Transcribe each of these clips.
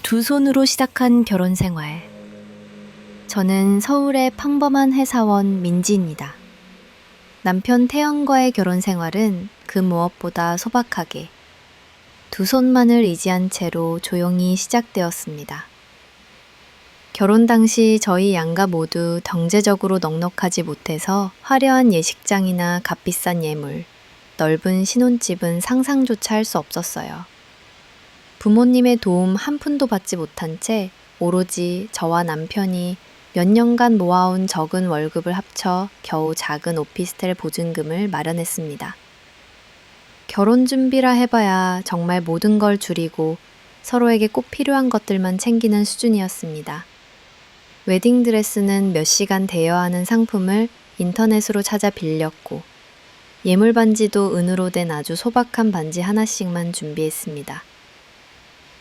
두 손으로 시작한 결혼 생활. 저는 서울의 평범한 회사원 민지입니다. 남편 태연과의 결혼 생활은 그 무엇보다 소박하게 두 손만을 의지한 채로 조용히 시작되었습니다. 결혼 당시 저희 양가 모두 경제적으로 넉넉하지 못해서 화려한 예식장이나 값비싼 예물, 넓은 신혼집은 상상조차 할 수 없었어요. 부모님의 도움 한 푼도 받지 못한 채 오로지 저와 남편이 몇 년간 모아온 적은 월급을 합쳐 겨우 작은 오피스텔 보증금을 마련했습니다. 결혼 준비라 해봐야 정말 모든 걸 줄이고 서로에게 꼭 필요한 것들만 챙기는 수준이었습니다. 웨딩드레스는 몇 시간 대여하는 하는 상품을 인터넷으로 찾아 빌렸고 예물 반지도 은으로 된 아주 소박한 반지 하나씩만 준비했습니다.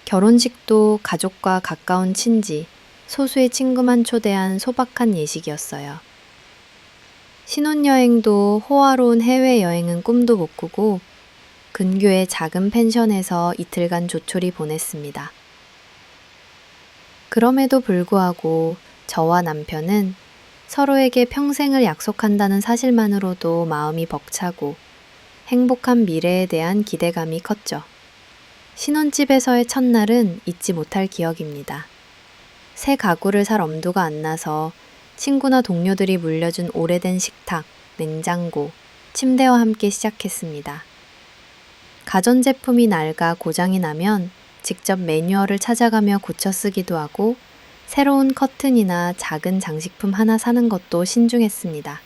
결혼식도 가족과 가까운 친지, 소수의 친구만 초대한 소박한 예식이었어요. 신혼여행도 호화로운 해외여행은 꿈도 못 꾸고 근교의 작은 펜션에서 이틀간 조촐히 보냈습니다. 그럼에도 불구하고 저와 남편은 서로에게 평생을 약속한다는 사실만으로도 마음이 벅차고 행복한 미래에 대한 기대감이 컸죠. 신혼집에서의 첫날은 잊지 못할 기억입니다. 새 가구를 살 엄두가 안 나서 친구나 동료들이 물려준 오래된 식탁, 냉장고, 침대와 함께 시작했습니다. 가전제품이 낡아 고장이 나면 직접 매뉴얼을 찾아가며 고쳐 쓰기도 하고 새로운 커튼이나 작은 장식품 하나 사는 것도 신중했습니다.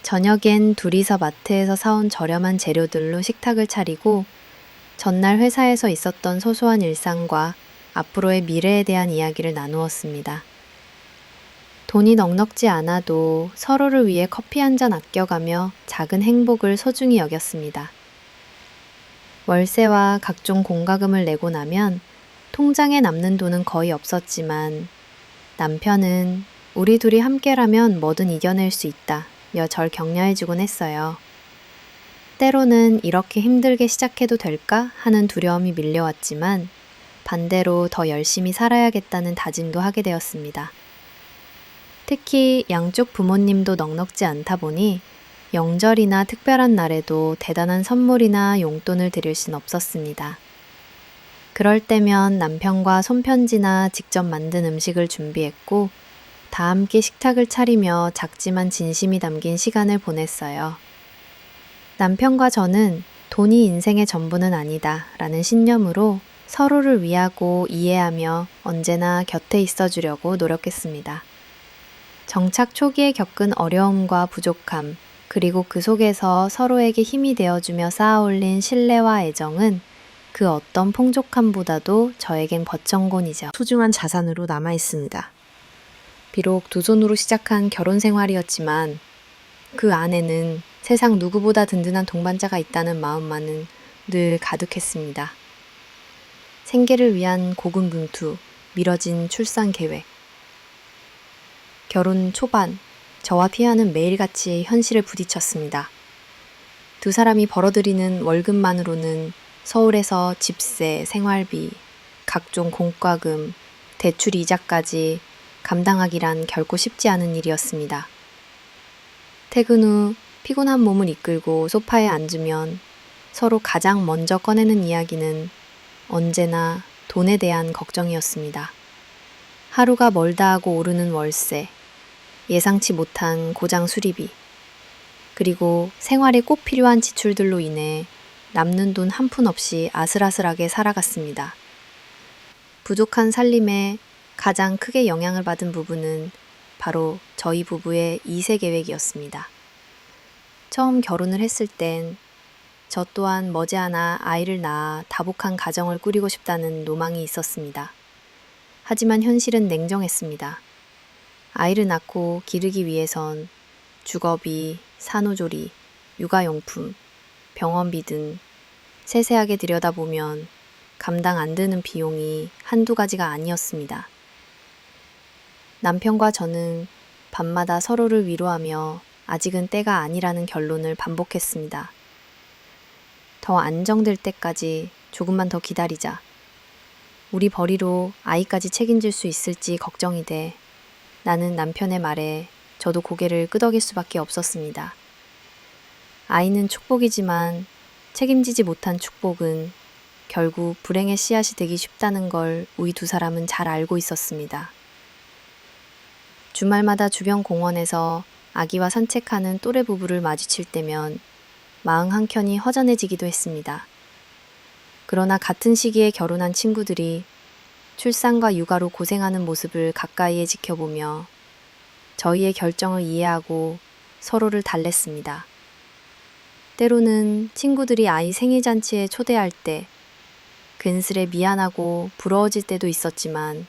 저녁엔 둘이서 마트에서 사온 저렴한 재료들로 식탁을 차리고 전날 회사에서 있었던 소소한 일상과 앞으로의 미래에 대한 이야기를 나누었습니다. 돈이 넉넉지 않아도 서로를 위해 커피 한 잔 아껴가며 작은 행복을 소중히 여겼습니다. 월세와 각종 공과금을 내고 나면 통장에 남는 돈은 거의 없었지만 남편은 우리 둘이 함께라면 뭐든 이겨낼 수 있다며 절 격려해주곤 했어요. 때로는 이렇게 힘들게 시작해도 될까 하는 두려움이 밀려왔지만 반대로 더 열심히 살아야겠다는 다짐도 하게 되었습니다. 특히 양쪽 부모님도 넉넉지 않다 보니 명절이나 특별한 날에도 대단한 선물이나 용돈을 드릴 순 없었습니다. 그럴 때면 남편과 손편지나 직접 만든 음식을 준비했고 다 함께 식탁을 차리며 작지만 진심이 담긴 시간을 보냈어요. 남편과 저는 돈이 인생의 전부는 아니다 라는 신념으로 서로를 위하고 이해하며 언제나 곁에 있어주려고 노력했습니다. 정착 초기에 겪은 어려움과 부족함, 그리고 그 속에서 서로에게 힘이 되어주며 쌓아올린 신뢰와 애정은 그 어떤 풍족함보다도 저에겐 버천곤이죠. 소중한 자산으로 남아있습니다. 비록 두 손으로 시작한 결혼 생활이었지만 그 안에는 세상 누구보다 든든한 동반자가 있다는 마음만은 늘 가득했습니다. 생계를 위한 고군분투, 미뤄진 출산 계획. 결혼 초반, 저와 피아는 매일같이 현실에 부딪혔습니다. 두 사람이 벌어들이는 월급만으로는 서울에서 집세, 생활비, 각종 공과금, 대출 이자까지 감당하기란 결코 쉽지 않은 일이었습니다. 퇴근 후 피곤한 몸을 이끌고 소파에 앉으면 서로 가장 먼저 꺼내는 이야기는 언제나 돈에 대한 걱정이었습니다. 하루가 멀다 하고 오르는 월세, 예상치 못한 고장 수리비, 그리고 생활에 꼭 필요한 지출들로 인해 남는 돈 한 푼 없이 아슬아슬하게 살아갔습니다. 부족한 살림에 가장 크게 영향을 받은 부분은 바로 저희 부부의 2세 계획이었습니다. 처음 결혼을 했을 땐 저 또한 머지않아 아이를 낳아 다복한 가정을 꾸리고 싶다는 로망이 있었습니다. 하지만 현실은 냉정했습니다. 아이를 낳고 기르기 위해선 주거비, 산후조리, 육아용품, 병원비 등 세세하게 들여다보면 감당 안 되는 비용이 한두 가지가 아니었습니다. 남편과 저는 밤마다 서로를 위로하며 아직은 때가 아니라는 결론을 반복했습니다. 더 안정될 때까지 조금만 더 기다리자. 우리 벌이로 아이까지 책임질 수 있을지 걱정이 돼 나는 남편의 말에 저도 고개를 끄덕일 수밖에 없었습니다. 아이는 축복이지만 책임지지 못한 축복은 결국 불행의 씨앗이 되기 쉽다는 걸 우리 두 사람은 잘 알고 있었습니다. 주말마다 주변 공원에서 아기와 산책하는 또래 부부를 마주칠 때면 마음 한켠이 허전해지기도 했습니다. 그러나 같은 시기에 결혼한 친구들이 출산과 육아로 고생하는 모습을 가까이에 지켜보며 저희의 결정을 이해하고 서로를 달랬습니다. 때로는 친구들이 아이 생일잔치에 초대할 때 근슬에 미안하고 부러워질 때도 있었지만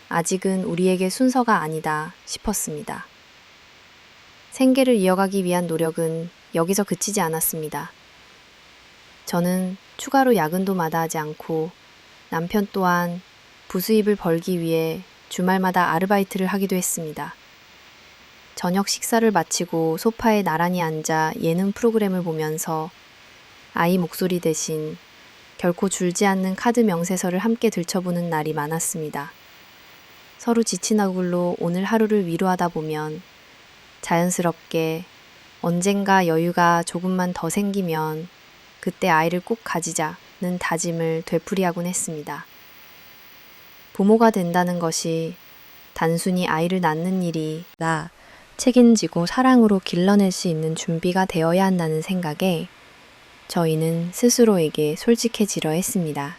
아직은 우리에게 순서가 아니다 싶었습니다. 생계를 이어가기 위한 노력은 여기서 그치지 않았습니다. 저는 추가로 야근도 마다하지 않고 남편 또한 부수입을 벌기 위해 주말마다 아르바이트를 하기도 했습니다. 저녁 식사를 마치고 소파에 나란히 앉아 예능 프로그램을 보면서 아이 목소리 대신 결코 줄지 않는 카드 명세서를 함께 들춰보는 날이 많았습니다. 서로 지친 얼굴로 오늘 하루를 위로하다 보면 자연스럽게 언젠가 여유가 조금만 더 생기면 그때 아이를 꼭 가지자는 다짐을 되풀이하곤 했습니다. 부모가 된다는 것이 단순히 아이를 낳는 일이 아니라 책임지고 사랑으로 길러낼 수 있는 준비가 되어야 한다는 생각에 저희는 스스로에게 솔직해지려 했습니다.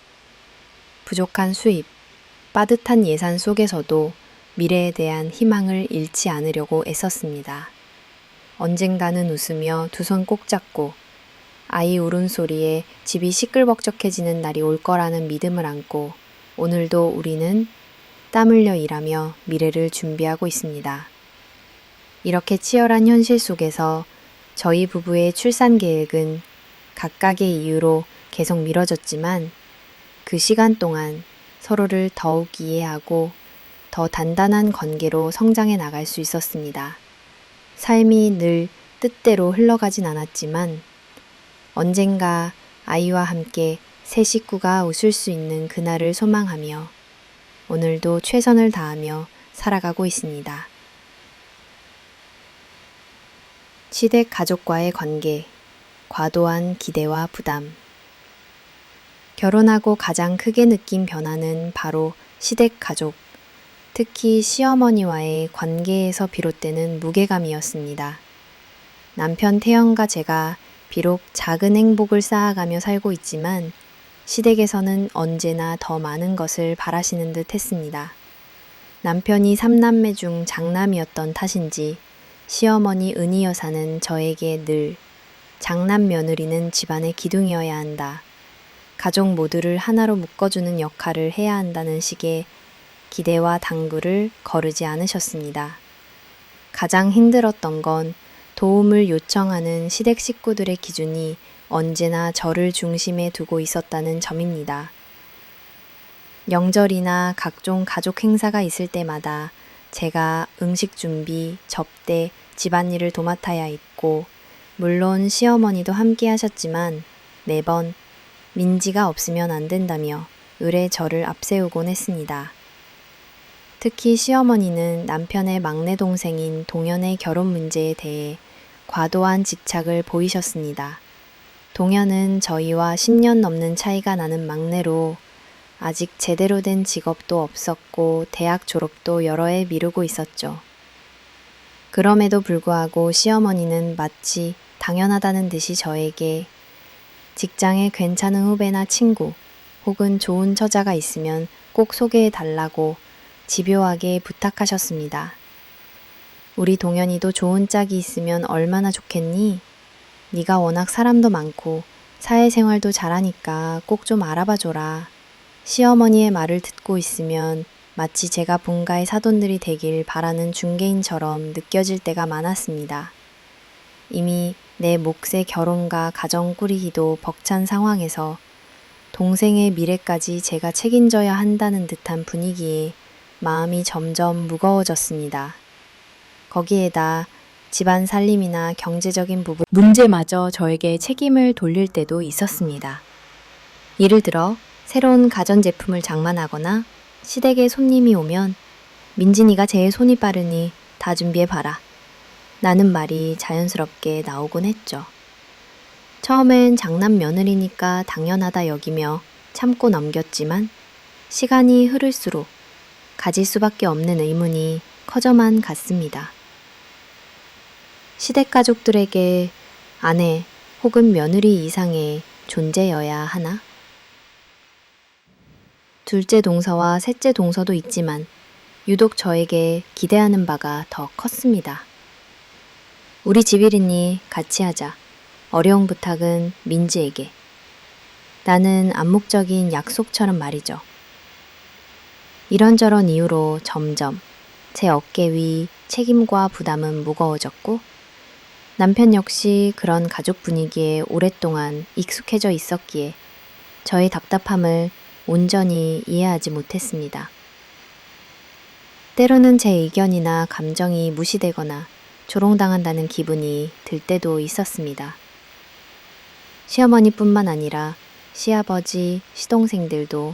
부족한 수입, 빠듯한 예산 속에서도 미래에 대한 희망을 잃지 않으려고 애썼습니다. 언젠가는 웃으며 두 손 꼭 잡고 아이 울음소리에 집이 시끌벅적해지는 날이 올 거라는 믿음을 안고 오늘도 우리는 땀 흘려 일하며 미래를 준비하고 있습니다. 이렇게 치열한 현실 속에서 저희 부부의 출산 계획은 각각의 이유로 계속 미뤄졌지만 그 시간 동안 서로를 더욱 이해하고 더 단단한 관계로 성장해 나갈 수 있었습니다. 삶이 늘 뜻대로 흘러가진 않았지만 언젠가 아이와 함께 새 식구가 웃을 수 있는 그날을 소망하며 오늘도 최선을 다하며 살아가고 있습니다. 시댁 가족과의 관계, 과도한 기대와 부담. 결혼하고 가장 크게 느낀 변화는 바로 시댁 가족, 특히 시어머니와의 관계에서 비롯되는 무게감이었습니다. 남편 태연과 제가 비록 작은 행복을 쌓아가며 살고 있지만 시댁에서는 언제나 더 많은 것을 바라시는 듯 했습니다. 남편이 3남매 중 장남이었던 탓인지 시어머니 은희 여사는 저에게 늘 장남 며느리는 집안의 기둥이어야 한다. 가족 모두를 하나로 묶어주는 역할을 해야 한다는 식의 기대와 당부를 거르지 않으셨습니다. 가장 힘들었던 건 도움을 요청하는 시댁 식구들의 기준이 언제나 저를 중심에 두고 있었다는 점입니다. 명절이나 각종 가족 행사가 있을 때마다 제가 음식 준비, 접대, 집안일을 도맡아야 했고 물론 시어머니도 함께 하셨지만 매번 민지가 없으면 안 된다며 의례 저를 앞세우곤 했습니다. 특히 시어머니는 남편의 막내 동생인 동현의 결혼 문제에 대해 과도한 집착을 보이셨습니다. 동현은 저희와 10년 넘는 차이가 나는 막내로 아직 제대로 된 직업도 없었고 대학 졸업도 여러 해 미루고 있었죠. 그럼에도 불구하고 시어머니는 마치 당연하다는 듯이 저에게 직장에 괜찮은 후배나 친구 혹은 좋은 처자가 있으면 꼭 소개해 달라고 집요하게 부탁하셨습니다. 우리 동현이도 좋은 짝이 있으면 얼마나 좋겠니? 네가 워낙 사람도 많고 사회생활도 잘하니까 꼭 좀 알아봐줘라. 시어머니의 말을 듣고 있으면 마치 제가 본가의 사돈들이 되길 바라는 중개인처럼 느껴질 때가 많았습니다. 이미 내 몫의 결혼과 가정 꾸리기도 벅찬 상황에서 동생의 미래까지 제가 책임져야 한다는 듯한 분위기에 마음이 점점 무거워졌습니다. 거기에다 집안 살림이나 경제적인 부분 문제마저 저에게 책임을 돌릴 때도 있었습니다. 예를 들어 새로운 가전제품을 장만하거나 시댁에 손님이 오면 민진이가 제일 손이 빠르니 다 준비해봐라. 라는 말이 자연스럽게 나오곤 했죠. 처음엔 장남 며느리니까 당연하다 여기며 참고 넘겼지만 시간이 흐를수록 가질 수밖에 없는 의문이 커져만 갔습니다. 시댁 가족들에게 아내 혹은 며느리 이상의 존재여야 하나? 둘째 동서와 셋째 동서도 있지만 유독 저에게 기대하는 바가 더 컸습니다. 우리 집일이니 같이 하자. 어려운 부탁은 민지에게. 나는 암묵적인 약속처럼 말이죠. 이런저런 이유로 점점 제 어깨 위 책임과 부담은 무거워졌고 남편 역시 그런 가족 분위기에 오랫동안 익숙해져 있었기에 저의 답답함을 온전히 이해하지 못했습니다. 때로는 제 의견이나 감정이 무시되거나 조롱당한다는 기분이 들 때도 있었습니다. 시어머니뿐만 아니라 시아버지, 시동생들도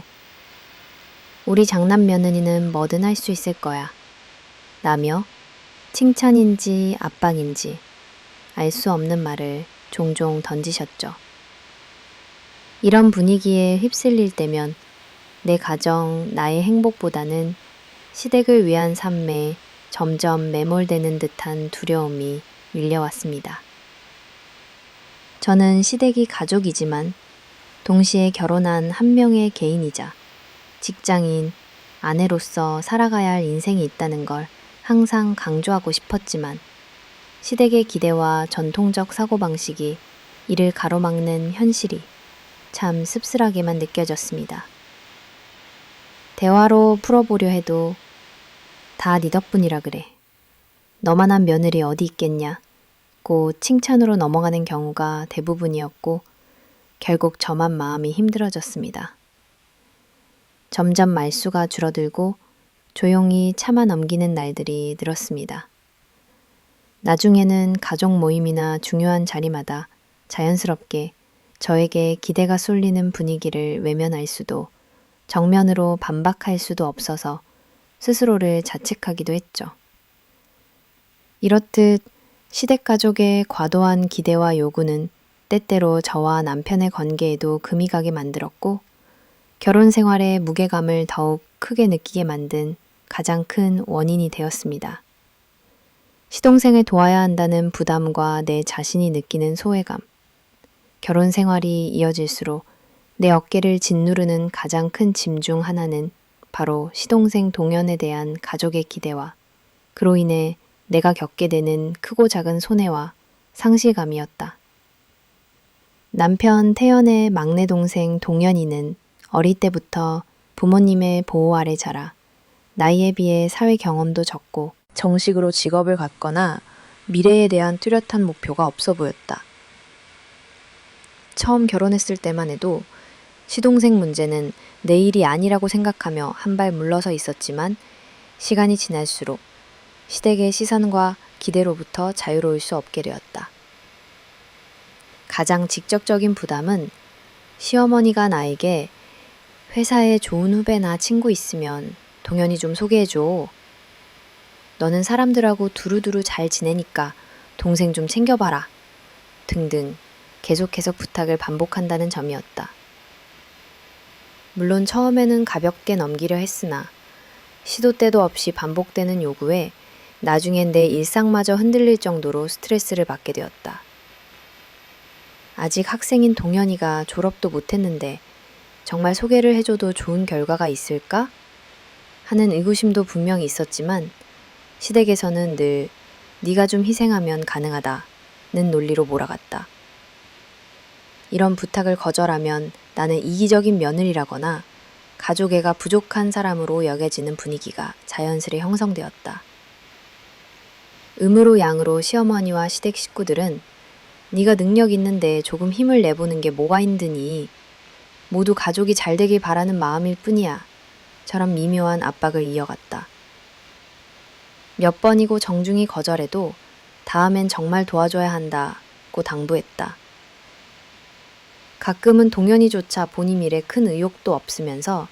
우리 장남 며느리는 뭐든 할 수 있을 거야 라며 칭찬인지 압박인지 알 수 없는 말을 종종 던지셨죠. 이런 분위기에 휩쓸릴 때면 내 가정, 나의 행복보다는 시댁을 위한 삶에 점점 매몰되는 듯한 두려움이 밀려왔습니다. 저는 시댁이 가족이지만 동시에 결혼한 한 명의 개인이자 직장인, 아내로서 살아가야 할 인생이 있다는 걸 항상 강조하고 싶었지만 시댁의 기대와 전통적 사고방식이 이를 가로막는 현실이 참 씁쓸하게만 느껴졌습니다. 대화로 풀어보려 해도 다 네 덕분이라 그래. 너만한 며느리 어디 있겠냐. 고 칭찬으로 넘어가는 경우가 대부분이었고 결국 저만 마음이 힘들어졌습니다. 점점 말수가 줄어들고 조용히 참아 넘기는 날들이 늘었습니다. 나중에는 가족 모임이나 중요한 자리마다 자연스럽게 저에게 기대가 쏠리는 분위기를 외면할 수도 정면으로 반박할 수도 없어서 스스로를 자책하기도 했죠. 이렇듯 시댁 가족의 과도한 기대와 요구는 때때로 저와 남편의 관계에도 금이 가게 만들었고 결혼 생활의 무게감을 더욱 크게 느끼게 만든 가장 큰 원인이 되었습니다. 시동생을 도와야 한다는 부담과 내 자신이 느끼는 소외감, 결혼 생활이 이어질수록 내 어깨를 짓누르는 가장 큰 짐 중 하나는 바로 시동생 동현에 대한 가족의 기대와 그로 인해 내가 겪게 되는 크고 작은 손해와 상실감이었다. 남편 태연의 막내 동생 동현이는 어릴 때부터 부모님의 보호 아래 자라 나이에 비해 사회 경험도 적고 정식으로 직업을 갖거나 미래에 대한 뚜렷한 목표가 없어 보였다. 처음 결혼했을 때만 해도 시동생 문제는 내 일이 아니라고 생각하며 한 발 물러서 있었지만 시간이 지날수록 시댁의 시선과 기대로부터 자유로울 수 없게 되었다. 가장 직접적인 부담은 시어머니가 나에게 회사에 좋은 후배나 친구 있으면 동현이 좀 소개해줘. 너는 사람들하고 두루두루 잘 지내니까 동생 좀 챙겨봐라. 등등 계속해서 부탁을 반복한다는 점이었다. 물론 처음에는 가볍게 넘기려 했으나 시도 때도 없이 반복되는 요구에 나중엔 내 일상마저 흔들릴 정도로 스트레스를 받게 되었다. 아직 학생인 동현이가 졸업도 못했는데 정말 소개를 해줘도 좋은 결과가 있을까? 하는 의구심도 분명히 있었지만 시댁에서는 늘 네가 좀 희생하면 가능하다는 논리로 몰아갔다. 이런 부탁을 거절하면 나는 이기적인 며느리라거나 가족애가 부족한 사람으로 여겨지는 분위기가 자연스레 형성되었다. 음으로 양으로 시어머니와 시댁 식구들은 네가 능력 있는데 조금 힘을 내보는 게 뭐가 힘드니 모두 가족이 잘 되길 바라는 마음일 뿐이야 처럼 미묘한 압박을 이어갔다. 몇 번이고 정중히 거절해도 다음엔 정말 도와줘야 한다고 당부했다. 가끔은 동현이조차 본인 일에 큰 의욕도 없으면서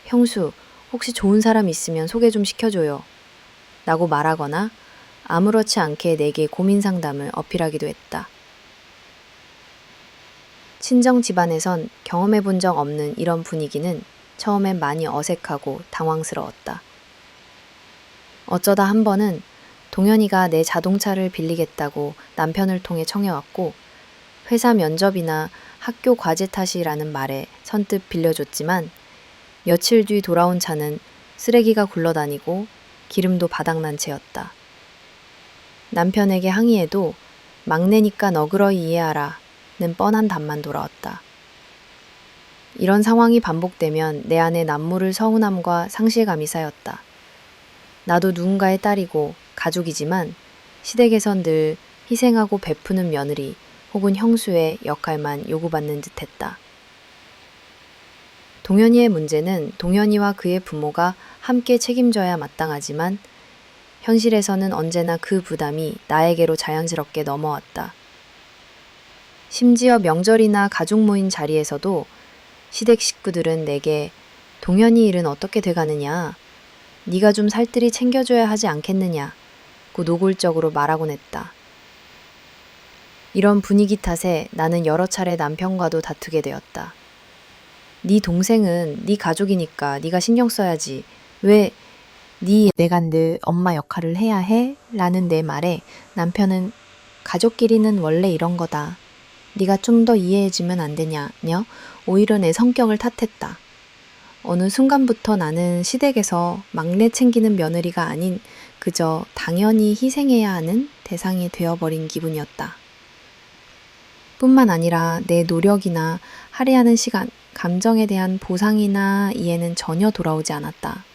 형수, 혹시 좋은 사람 있으면 소개 좀 시켜줘요. 라고 말하거나 아무렇지 않게 내게 고민 상담을 어필하기도 했다. 친정 집안에선 경험해 본 적 없는 이런 분위기는 처음엔 많이 어색하고 당황스러웠다. 어쩌다 한 번은 동현이가 내 자동차를 빌리겠다고 남편을 통해 청해왔고 회사 면접이나 학교 과제 탓이라는 말에 선뜻 빌려줬지만 며칠 뒤 돌아온 차는 쓰레기가 굴러다니고 기름도 바닥난 채였다. 남편에게 항의해도 막내니까 너그러이 이해하라 는 뻔한 답만 돌아왔다. 이런 상황이 반복되면 내 안에 남모를 서운함과 상실감이 쌓였다. 나도 누군가의 딸이고 가족이지만 시댁에선 늘 희생하고 베푸는 며느리 혹은 형수의 역할만 요구받는 듯했다. 동현이의 문제는 동현이와 그의 부모가 함께 책임져야 마땅하지만 현실에서는 언제나 그 부담이 나에게로 자연스럽게 넘어왔다. 심지어 명절이나 가족 모임 자리에서도 시댁 식구들은 내게 동현이 일은 어떻게 돼가느냐, 네가 좀 살뜰히 챙겨줘야 하지 않겠느냐고 노골적으로 말하곤 했다. 이런 분위기 탓에 나는 여러 차례 남편과도 다투게 되었다. 네 동생은 네 가족이니까 네가 신경 써야지. 왜 내가 늘 엄마 역할을 해야 해? 라는 내 말에 남편은 가족끼리는 원래 이런 거다. 네가 좀 더 이해해주면 안 되냐며 오히려 내 성격을 탓했다. 어느 순간부터 나는 시댁에서 막내 챙기는 며느리가 아닌 그저 당연히 희생해야 하는 대상이 되어버린 기분이었다. 뿐만 아니라 내 노력이나 할애하는 시간, 감정에 대한 보상이나 이해는 전혀 돌아오지 않았다.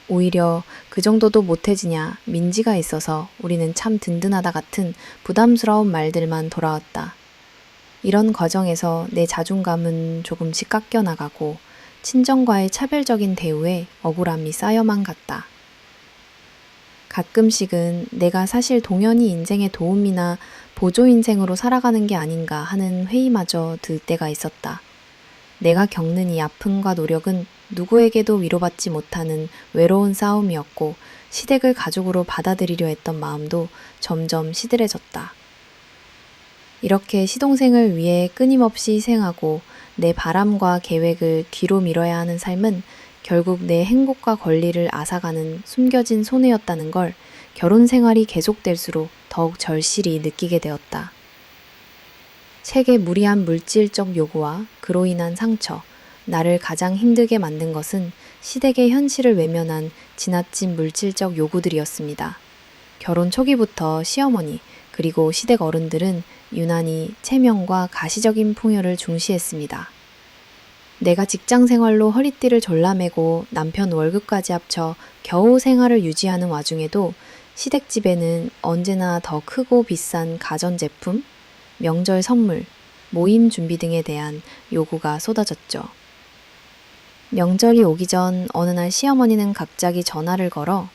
오히려 그 정도도 못해지냐 민지가 있어서 우리는 참 든든하다 같은 부담스러운 말들만 돌아왔다. 이런 과정에서 내 자존감은 조금씩 깎여나가고 친정과의 차별적인 대우에 억울함이 쌓여만 갔다. 가끔씩은 내가 사실 동현이 인생의 도움이나 보조 인생으로 살아가는 게 아닌가 하는 회의마저 들 때가 있었다. 내가 겪는 이 아픔과 노력은 누구에게도 위로받지 못하는 외로운 싸움이었고 시댁을 가족으로 받아들이려 했던 마음도 점점 시들해졌다. 이렇게 시동생을 위해 끊임없이 희생하고 내 바람과 계획을 뒤로 미뤄야 하는 삶은 결국 내 행복과 권리를 앗아가는 숨겨진 손해였다는 걸 결혼 생활이 계속될수록 더욱 절실히 느끼게 되었다. 책의 무리한 물질적 요구와 그로 인한 상처, 나를 가장 힘들게 만든 것은 시댁의 현실을 외면한 지나친 물질적 요구들이었습니다. 결혼 초기부터 시어머니 그리고 시댁 어른들은 유난히 체면과 가시적인 풍요를 중시했습니다. 내가 직장 생활로 허리띠를 졸라매고 남편 월급까지 합쳐 겨우 생활을 유지하는 와중에도 시댁집에는 언제나 더 크고 비싼 가전제품, 명절 선물, 모임 준비 등에 대한 요구가 쏟아졌죠. 명절이 오기 전 어느 날 시어머니는 갑자기 전화를 걸어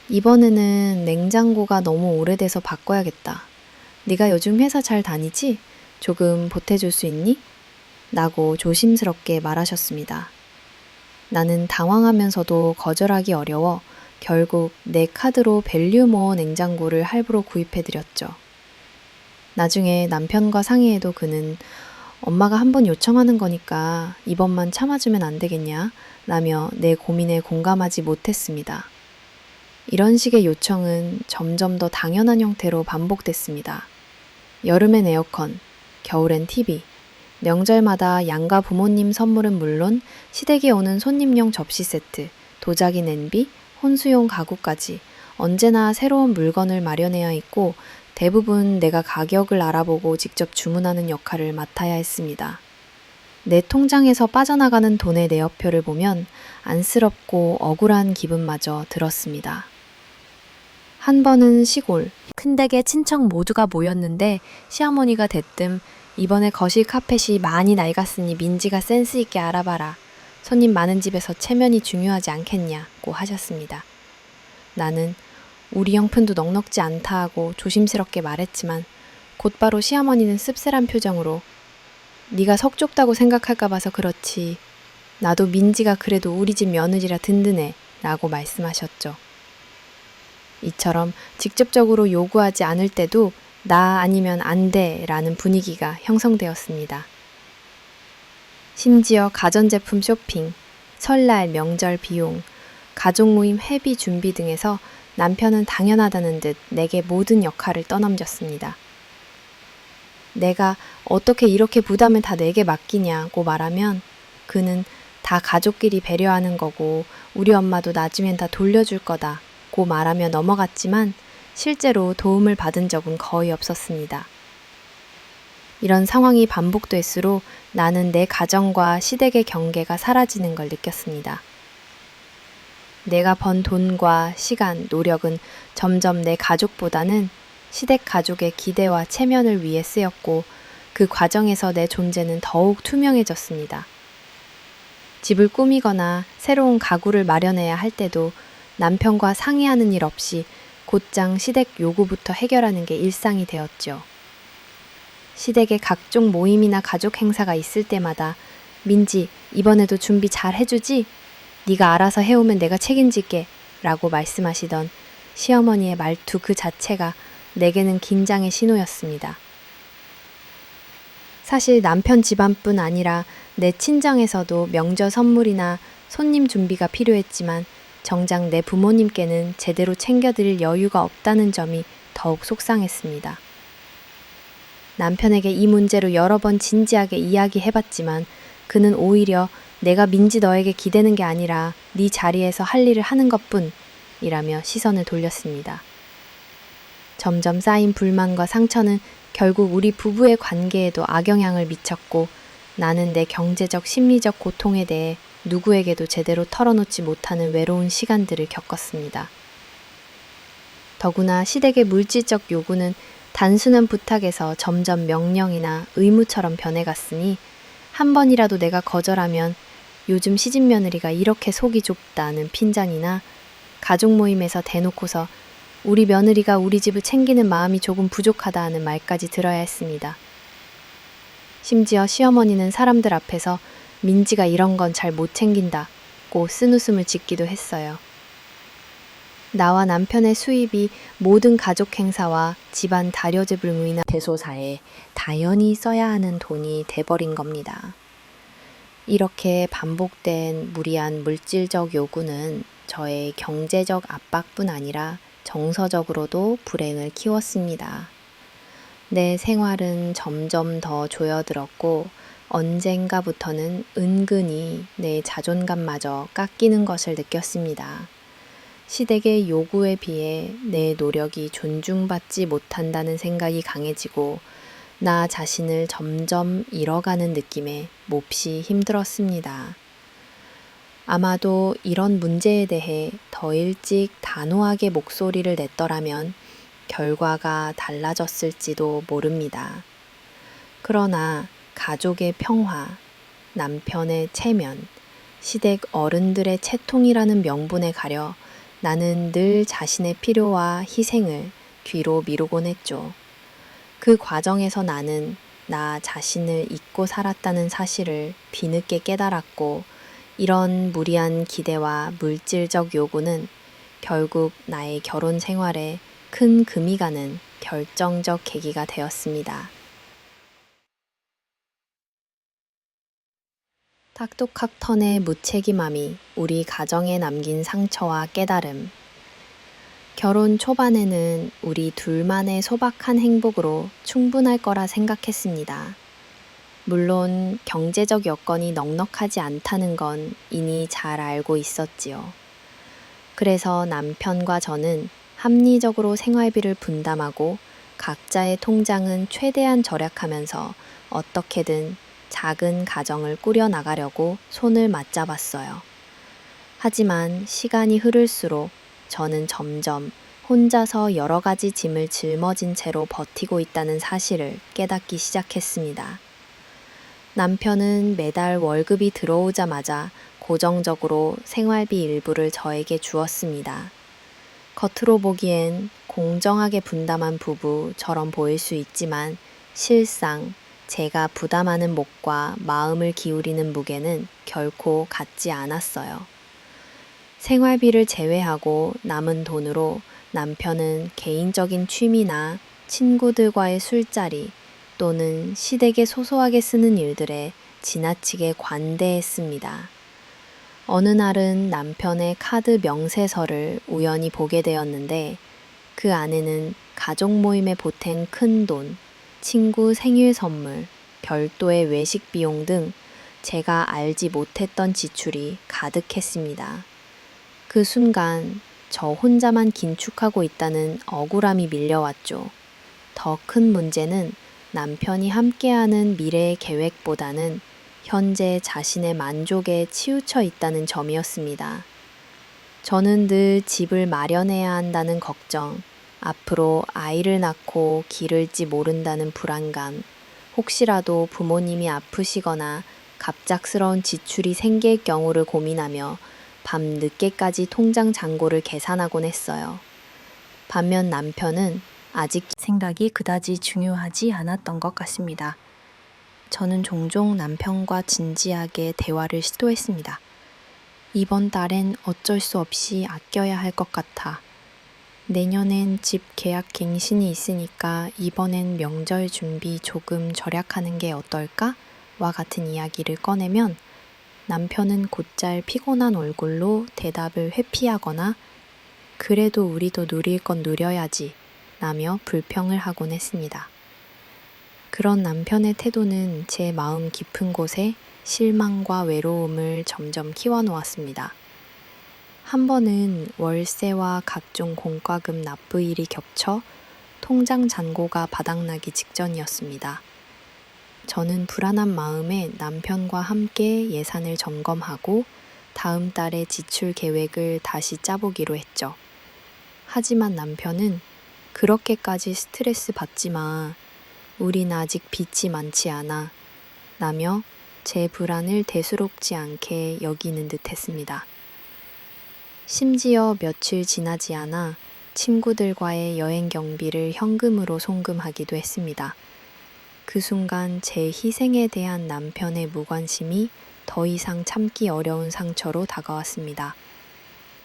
이번에는 냉장고가 너무 오래돼서 바꿔야겠다. 네가 요즘 회사 잘 다니지? 조금 보태줄 수 있니? 라고 조심스럽게 말하셨습니다. 나는 당황하면서도 거절하기 어려워 결국 내 카드로 밸류모어 냉장고를 할부로 구입해드렸죠. 나중에 남편과 상의해도 그는 엄마가 한번 요청하는 거니까 이번만 참아주면 안 되겠냐? 라며 내 고민에 공감하지 못했습니다. 이런 식의 요청은 점점 더 당연한 형태로 반복됐습니다. 여름엔 에어컨, 겨울엔 TV, 명절마다 양가 부모님 선물은 물론 시댁에 오는 손님용 접시 세트, 도자기 냄비, 혼수용 가구까지 언제나 새로운 물건을 마련해야 했고 대부분 내가 가격을 알아보고 직접 주문하는 역할을 맡아야 했습니다. 내 통장에서 빠져나가는 돈의 내역표를 보면 안쓰럽고 억울한 기분마저 들었습니다. 한 번은 시골, 큰댁에 친척 모두가 모였는데 시어머니가 대뜸 이번에 거실 카펫이 많이 낡았으니 민지가 센스 있게 알아봐라. 손님 많은 집에서 체면이 중요하지 않겠냐고 하셨습니다. 나는 우리 형편도 넉넉지 않다 하고 조심스럽게 말했지만 곧바로 시어머니는 씁쓸한 표정으로 네가 석좁다고 생각할까 봐서 그렇지. 나도 민지가 그래도 우리 집 며느리라 든든해 라고 말씀하셨죠. 이처럼 직접적으로 요구하지 않을 때도 나 아니면 안 돼 라는 분위기가 형성되었습니다. 심지어 가전제품 쇼핑, 설날, 명절 비용, 가족 모임 회비 준비 등에서 남편은 당연하다는 듯 내게 모든 역할을 떠넘겼습니다. 내가 어떻게 이렇게 부담을 다 내게 맡기냐고 말하면 그는 다 가족끼리 배려하는 거고 우리 엄마도 나중엔 다 돌려줄 거다고 말하며 넘어갔지만 실제로 도움을 받은 적은 거의 없었습니다. 이런 상황이 반복될수록 나는 내 가정과 시댁의 경계가 사라지는 걸 느꼈습니다. 내가 번 돈과 시간, 노력은 점점 내 가족보다는 시댁 가족의 기대와 체면을 위해 쓰였고 그 과정에서 내 존재는 더욱 투명해졌습니다. 집을 꾸미거나 새로운 가구를 마련해야 할 때도 남편과 상의하는 일 없이 곧장 시댁 요구부터 해결하는 게 일상이 되었죠. 시댁의 각종 모임이나 가족 행사가 있을 때마다 민지, 이번에도 준비 잘 해주지? 네가 알아서 해오면 내가 책임질게 라고 말씀하시던 시어머니의 말투 그 자체가 내게는 긴장의 신호였습니다. 사실 남편 집안뿐 아니라 내 친정에서도 명절 선물이나 손님 준비가 필요했지만 정작 내 부모님께는 제대로 챙겨드릴 여유가 없다는 점이 더욱 속상했습니다. 남편에게 이 문제로 여러 번 진지하게 이야기해봤지만 그는 오히려 내가 민지 너에게 기대는 게 아니라 네 자리에서 할 일을 하는 것뿐 이라며 시선을 돌렸습니다. 점점 쌓인 불만과 상처는 결국 우리 부부의 관계에도 악영향을 미쳤고 나는 내 경제적, 심리적 고통에 대해 누구에게도 제대로 털어놓지 못하는 외로운 시간들을 겪었습니다. 더구나 시댁의 물질적 요구는 단순한 부탁에서 점점 명령이나 의무처럼 변해갔으니 한 번이라도 내가 거절하면 요즘 시집며느리가 이렇게 속이 좁다는 핀잔이나 가족 모임에서 대놓고서 우리 며느리가 우리 집을 챙기는 마음이 조금 부족하다 하는 말까지 들어야 했습니다. 심지어 시어머니는 사람들 앞에서 민지가 이런 건 잘 못 챙긴다고 쓴웃음을 짓기도 했어요. 나와 남편의 수입이 모든 가족 행사와 집안 다려제불무이나 대소사에 당연히 써야 하는 돈이 돼버린 겁니다. 이렇게 반복된 무리한 물질적 요구는 저의 경제적 압박뿐 아니라 정서적으로도 불행을 키웠습니다. 내 생활은 점점 더 조여들었고 언젠가부터는 은근히 내 자존감마저 깎이는 것을 느꼈습니다. 시댁의 요구에 비해 내 노력이 존중받지 못한다는 생각이 강해지고 나 자신을 점점 잃어가는 느낌에 몹시 힘들었습니다. 아마도 이런 문제에 대해 더 일찍 단호하게 목소리를 냈더라면 결과가 달라졌을지도 모릅니다. 그러나 가족의 평화, 남편의 체면, 시댁 어른들의 채통이라는 명분에 가려 나는 늘 자신의 필요와 희생을 뒤로 미루곤 했죠. 그 과정에서 나는 나 자신을 잊고 살았다는 사실을 뒤늦게 깨달았고 이런 무리한 기대와 물질적 요구는 결국 나의 결혼 생활에 큰 금이 가는 결정적 계기가 되었습니다. 탁독학턴의 무책임함이 우리 가정에 남긴 상처와 깨달음. 결혼 초반에는 우리 둘만의 소박한 행복으로 충분할 거라 생각했습니다. 물론 경제적 여건이 넉넉하지 않다는 건 이미 잘 알고 있었지요. 그래서 남편과 저는 합리적으로 생활비를 분담하고 각자의 통장은 최대한 절약하면서 어떻게든 작은 가정을 꾸려나가려고 손을 맞잡았어요. 하지만 시간이 흐를수록 저는 점점 혼자서 여러 가지 짐을 짊어진 채로 버티고 있다는 사실을 깨닫기 시작했습니다. 남편은 매달 월급이 들어오자마자 고정적으로 생활비 일부를 저에게 주었습니다. 겉으로 보기엔 공정하게 분담한 부부처럼 보일 수 있지만 실상 제가 부담하는 몫과 마음을 기울이는 무게는 결코 같지 않았어요. 생활비를 제외하고 남은 돈으로 남편은 개인적인 취미나 친구들과의 술자리 또는 시댁에 소소하게 쓰는 일들에 지나치게 관대했습니다. 어느 날은 남편의 카드 명세서를 우연히 보게 되었는데 그 안에는 가족 모임에 보탠 큰 돈, 친구 생일 선물, 별도의 외식 비용 등 제가 알지 못했던 지출이 가득했습니다. 그 순간 저 혼자만 긴축하고 있다는 억울함이 밀려왔죠. 더 큰 문제는 남편이 함께하는 미래의 계획보다는 현재 자신의 만족에 치우쳐 있다는 점이었습니다. 저는 늘 집을 마련해야 한다는 걱정, 앞으로 아이를 낳고 기를지 모른다는 불안감, 혹시라도 부모님이 아프시거나 갑작스러운 지출이 생길 경우를 고민하며 밤 늦게까지 통장 잔고를 계산하곤 했어요. 반면 남편은 아직 생각이 그다지 중요하지 않았던 것 같습니다. 저는 종종 남편과 진지하게 대화를 시도했습니다. 이번 달엔 어쩔 수 없이 아껴야 할 것 같아. 내년엔 집 계약 갱신이 있으니까 이번엔 명절 준비 조금 절약하는 게 어떨까? 와 같은 이야기를 꺼내면 남편은 곧잘 피곤한 얼굴로 대답을 회피하거나 그래도 우리도 누릴 건 누려야지 라며 불평을 하곤 했습니다. 그런 남편의 태도는 제 마음 깊은 곳에 실망과 외로움을 점점 키워놓았습니다. 한 번은 월세와 각종 공과금 납부일이 겹쳐 통장 잔고가 바닥나기 직전이었습니다. 저는 불안한 마음에 남편과 함께 예산을 점검하고 다음 달의 지출 계획을 다시 짜보기로 했죠. 하지만 남편은 그렇게까지 스트레스 받지 마. 우린 아직 빚이 많지 않아. 라며 제 불안을 대수롭지 않게 여기는 듯 했습니다. 심지어 며칠 지나지 않아 친구들과의 여행 경비를 현금으로 송금하기도 했습니다. 그 순간 제 희생에 대한 남편의 무관심이 더 이상 참기 어려운 상처로 다가왔습니다.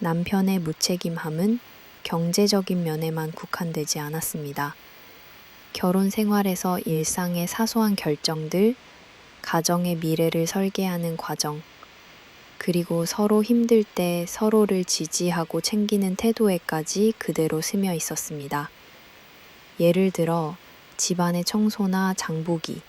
남편의 무책임함은 경제적인 면에만 국한되지 않았습니다. 결혼 생활에서 일상의 사소한 결정들, 가정의 미래를 설계하는 과정, 그리고 서로 힘들 때 서로를 지지하고 챙기는 태도에까지 그대로 스며 있었습니다. 예를 들어 집안의 청소나 장보기,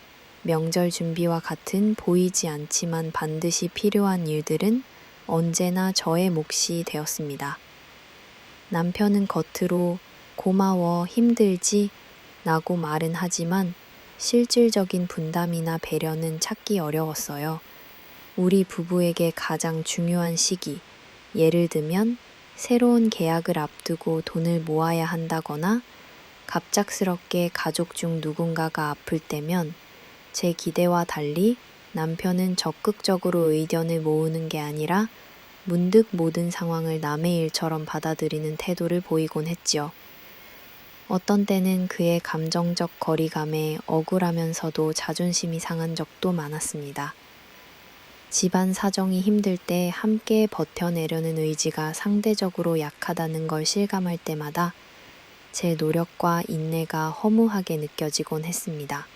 명절 준비와 같은 보이지 않지만 반드시 필요한 일들은 언제나 저의 몫이 되었습니다. 남편은 겉으로 고마워, 힘들지? 라고 말은 하지만 실질적인 분담이나 배려는 찾기 어려웠어요. 우리 부부에게 가장 중요한 시기, 예를 들면 새로운 계약을 앞두고 돈을 모아야 한다거나 갑작스럽게 가족 중 누군가가 아플 때면 제 기대와 달리 남편은 적극적으로 의견을 모으는 게 아니라 문득 모든 상황을 남의 일처럼 받아들이는 태도를 보이곤 했지요. 어떤 때는 그의 감정적 거리감에 억울하면서도 자존심이 상한 적도 많았습니다. 집안 사정이 힘들 때 함께 버텨내려는 의지가 상대적으로 약하다는 걸 실감할 때마다 제 노력과 인내가 허무하게 느껴지곤 했습니다.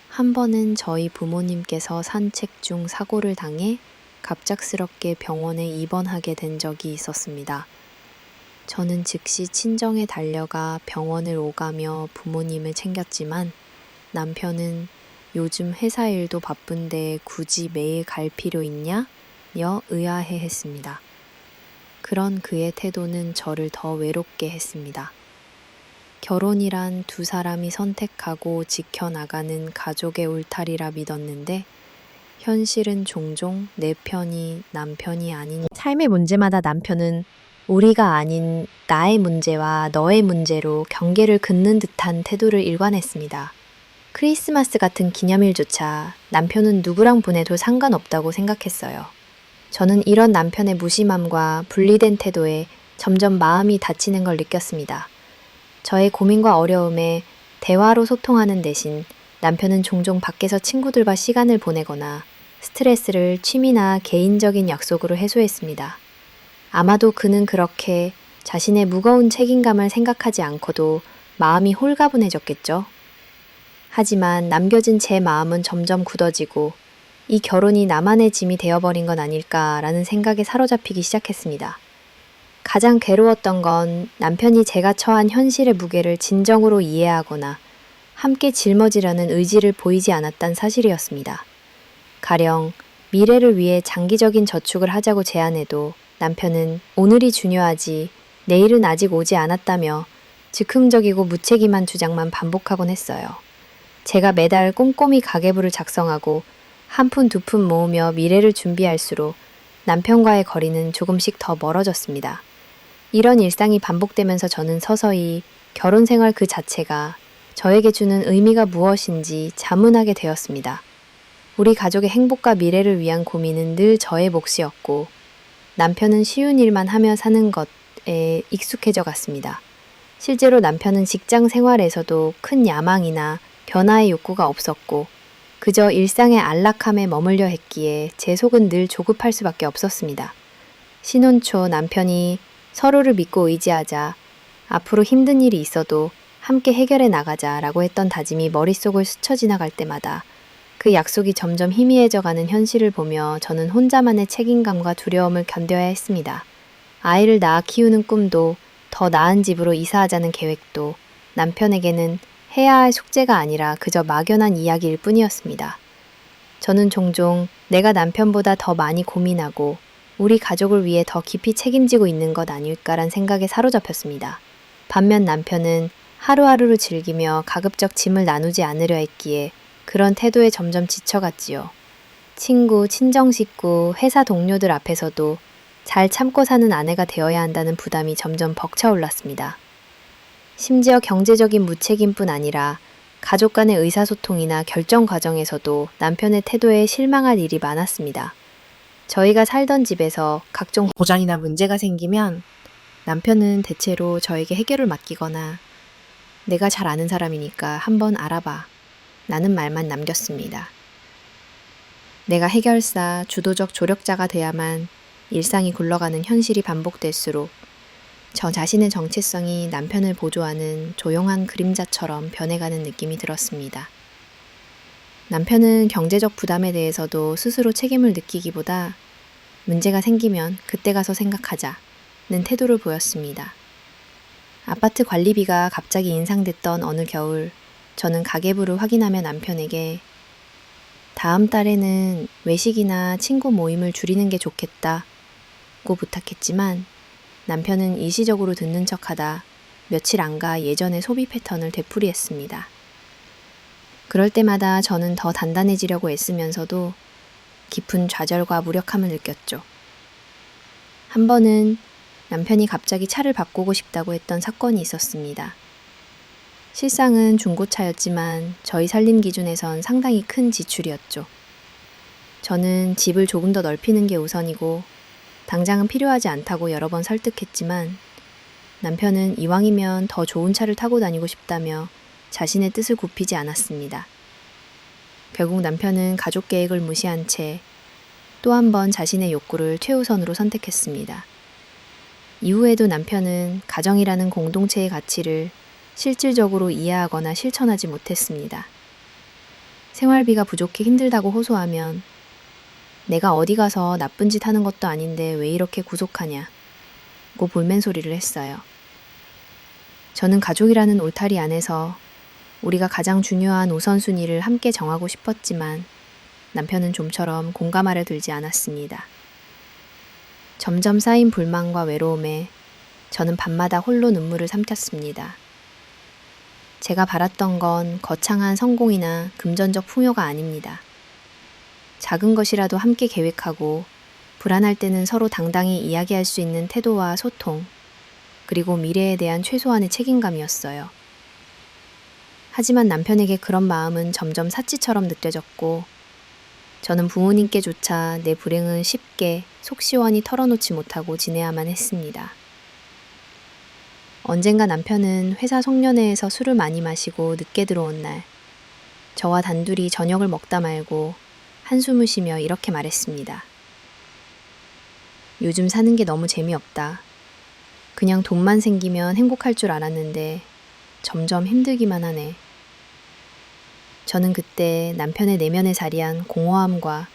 한 번은 저희 부모님께서 산책 중 사고를 당해 갑작스럽게 병원에 입원하게 된 적이 있었습니다. 저는 즉시 친정에 달려가 병원을 오가며 부모님을 챙겼지만 남편은 요즘 회사 일도 바쁜데 굳이 매일 갈 필요 있냐? 며 의아해했습니다. 그런 그의 태도는 저를 더 외롭게 했습니다. 결혼이란 두 사람이 선택하고 지켜나가는 가족의 울타리라 믿었는데 현실은 종종 내 편이 남편이 아닌 삶의 문제마다 남편은 우리가 아닌 나의 문제와 너의 문제로 경계를 긋는 듯한 태도를 일관했습니다. 크리스마스 같은 기념일조차 남편은 누구랑 보내도 상관없다고 생각했어요. 저는 이런 남편의 무심함과 분리된 태도에 점점 마음이 다치는 걸 느꼈습니다. 저의 고민과 어려움에 대화로 소통하는 대신 남편은 종종 밖에서 친구들과 시간을 보내거나 스트레스를 취미나 개인적인 약속으로 해소했습니다. 아마도 그는 그렇게 자신의 무거운 책임감을 생각하지 않고도 마음이 홀가분해졌겠죠. 하지만 남겨진 제 마음은 점점 굳어지고 이 결혼이 나만의 짐이 되어버린 건 아닐까라는 생각에 사로잡히기 시작했습니다. 가장 괴로웠던 건 남편이 제가 처한 현실의 무게를 진정으로 이해하거나 함께 짊어지려는 의지를 보이지 않았다는 사실이었습니다. 가령 미래를 위해 장기적인 저축을 하자고 제안해도 남편은 오늘이 중요하지 내일은 아직 오지 않았다며 즉흥적이고 무책임한 주장만 반복하곤 했어요. 제가 매달 꼼꼼히 가계부를 작성하고 한 푼 두 푼 모으며 미래를 준비할수록 남편과의 거리는 조금씩 더 멀어졌습니다. 이런 일상이 반복되면서 저는 서서히 결혼 생활 그 자체가 저에게 주는 의미가 무엇인지 자문하게 되었습니다. 우리 가족의 행복과 미래를 위한 고민은 늘 저의 몫이었고 남편은 쉬운 일만 하며 사는 것에 익숙해져 갔습니다. 실제로 남편은 직장 생활에서도 큰 야망이나 변화의 욕구가 없었고 그저 일상의 안락함에 머물려 했기에 제 속은 늘 조급할 수밖에 없었습니다. 신혼 초 남편이 서로를 믿고 의지하자, 앞으로 힘든 일이 있어도 함께 해결해 나가자라고 했던 다짐이 머릿속을 스쳐 지나갈 때마다 그 약속이 점점 희미해져가는 현실을 보며 저는 혼자만의 책임감과 두려움을 견뎌야 했습니다. 아이를 낳아 키우는 꿈도 더 나은 집으로 이사하자는 계획도 남편에게는 해야 할 숙제가 아니라 그저 막연한 이야기일 뿐이었습니다. 저는 종종 내가 남편보다 더 많이 고민하고 우리 가족을 위해 더 깊이 책임지고 있는 것 아닐까란 생각에 사로잡혔습니다. 반면 남편은 하루하루를 즐기며 가급적 짐을 나누지 않으려 했기에 그런 태도에 점점 지쳐갔지요. 친구, 친정식구, 회사 동료들 앞에서도 잘 참고 사는 아내가 되어야 한다는 부담이 점점 벅차올랐습니다. 심지어 경제적인 무책임뿐 아니라 가족 간의 의사소통이나 결정 과정에서도 남편의 태도에 실망할 일이 많았습니다. 저희가 살던 집에서 각종 고장이나 문제가 생기면 남편은 대체로 저에게 해결을 맡기거나 내가 잘 아는 사람이니까 한번 알아봐 라는 말만 남겼습니다. 내가 해결사, 주도적 조력자가 돼야만 일상이 굴러가는 현실이 반복될수록 저 자신의 정체성이 남편을 보조하는 조용한 그림자처럼 변해가는 느낌이 들었습니다. 남편은 경제적 부담에 대해서도 스스로 책임을 느끼기보다 문제가 생기면 그때 가서 생각하자는 태도를 보였습니다. 아파트 관리비가 갑자기 인상됐던 어느 겨울, 저는 가계부를 확인하며 남편에게 다음 달에는 외식이나 친구 모임을 줄이는 게 좋겠다고 부탁했지만 남편은 일시적으로 듣는 척하다 며칠 안가 예전의 소비 패턴을 되풀이했습니다. 그럴 때마다 저는 더 단단해지려고 애쓰면서도 깊은 좌절과 무력함을 느꼈죠. 한 번은 남편이 갑자기 차를 바꾸고 싶다고 했던 사건이 있었습니다. 실상은 중고차였지만 저희 살림 기준에선 상당히 큰 지출이었죠. 저는 집을 조금 더 넓히는 게 우선이고 당장은 필요하지 않다고 여러 번 설득했지만 남편은 이왕이면 더 좋은 차를 타고 다니고 싶다며 자신의 뜻을 굽히지 않았습니다. 결국 남편은 가족 계획을 무시한 채 또 한 번 자신의 욕구를 최우선으로 선택했습니다. 이후에도 남편은 가정이라는 공동체의 가치를 실질적으로 이해하거나 실천하지 못했습니다. 생활비가 부족해 힘들다고 호소하면 내가 어디 가서 나쁜 짓 하는 것도 아닌데 왜 이렇게 구속하냐고 볼멘소리를 했어요. 저는 가족이라는 울타리 안에서 우리가 가장 중요한 우선순위를 함께 정하고 싶었지만 남편은 좀처럼 공감하려 들지 않았습니다. 점점 쌓인 불만과 외로움에 저는 밤마다 홀로 눈물을 삼켰습니다. 제가 바랐던 건 거창한 성공이나 금전적 풍요가 아닙니다. 작은 것이라도 함께 계획하고 불안할 때는 서로 당당히 이야기할 수 있는 태도와 소통, 그리고 미래에 대한 최소한의 책임감이었어요. 하지만 남편에게 그런 마음은 점점 사치처럼 느껴졌고 저는 부모님께조차 내 불행은 쉽게 속 시원히 털어놓지 못하고 지내야만 했습니다. 언젠가 남편은 회사 송년회에서 술을 많이 마시고 늦게 들어온 날, 저와 단둘이 저녁을 먹다 말고 한숨을 쉬며 이렇게 말했습니다. 요즘 사는 게 너무 재미없다. 그냥 돈만 생기면 행복할 줄 알았는데 점점 힘들기만 하네. 저는 그때 남편의 내면에 자리한 공허함과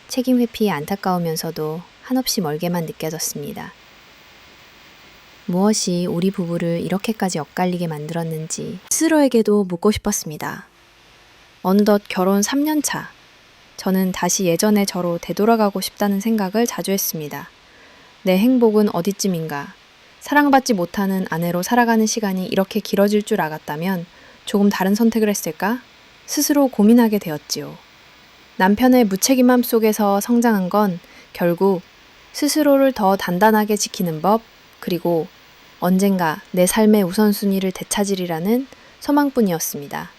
책임 회피에 안타까우면서도 한없이 멀게만 느껴졌습니다. 무엇이 우리 부부를 이렇게까지 엇갈리게 만들었는지 스스로에게도 묻고 싶었습니다. 어느덧 결혼 3년 차, 저는 다시 예전의 저로 되돌아가고 싶다는 생각을 자주 했습니다. 내 행복은 어디쯤인가? 사랑받지 못하는 아내로 살아가는 시간이 이렇게 길어질 줄 알았다면 조금 다른 선택을 했을까? 스스로 고민하게 되었지요. 남편의 무책임함 속에서 성장한 건 결국 스스로를 더 단단하게 지키는 법, 그리고 언젠가 내 삶의 우선순위를 되찾으리라는 소망뿐이었습니다.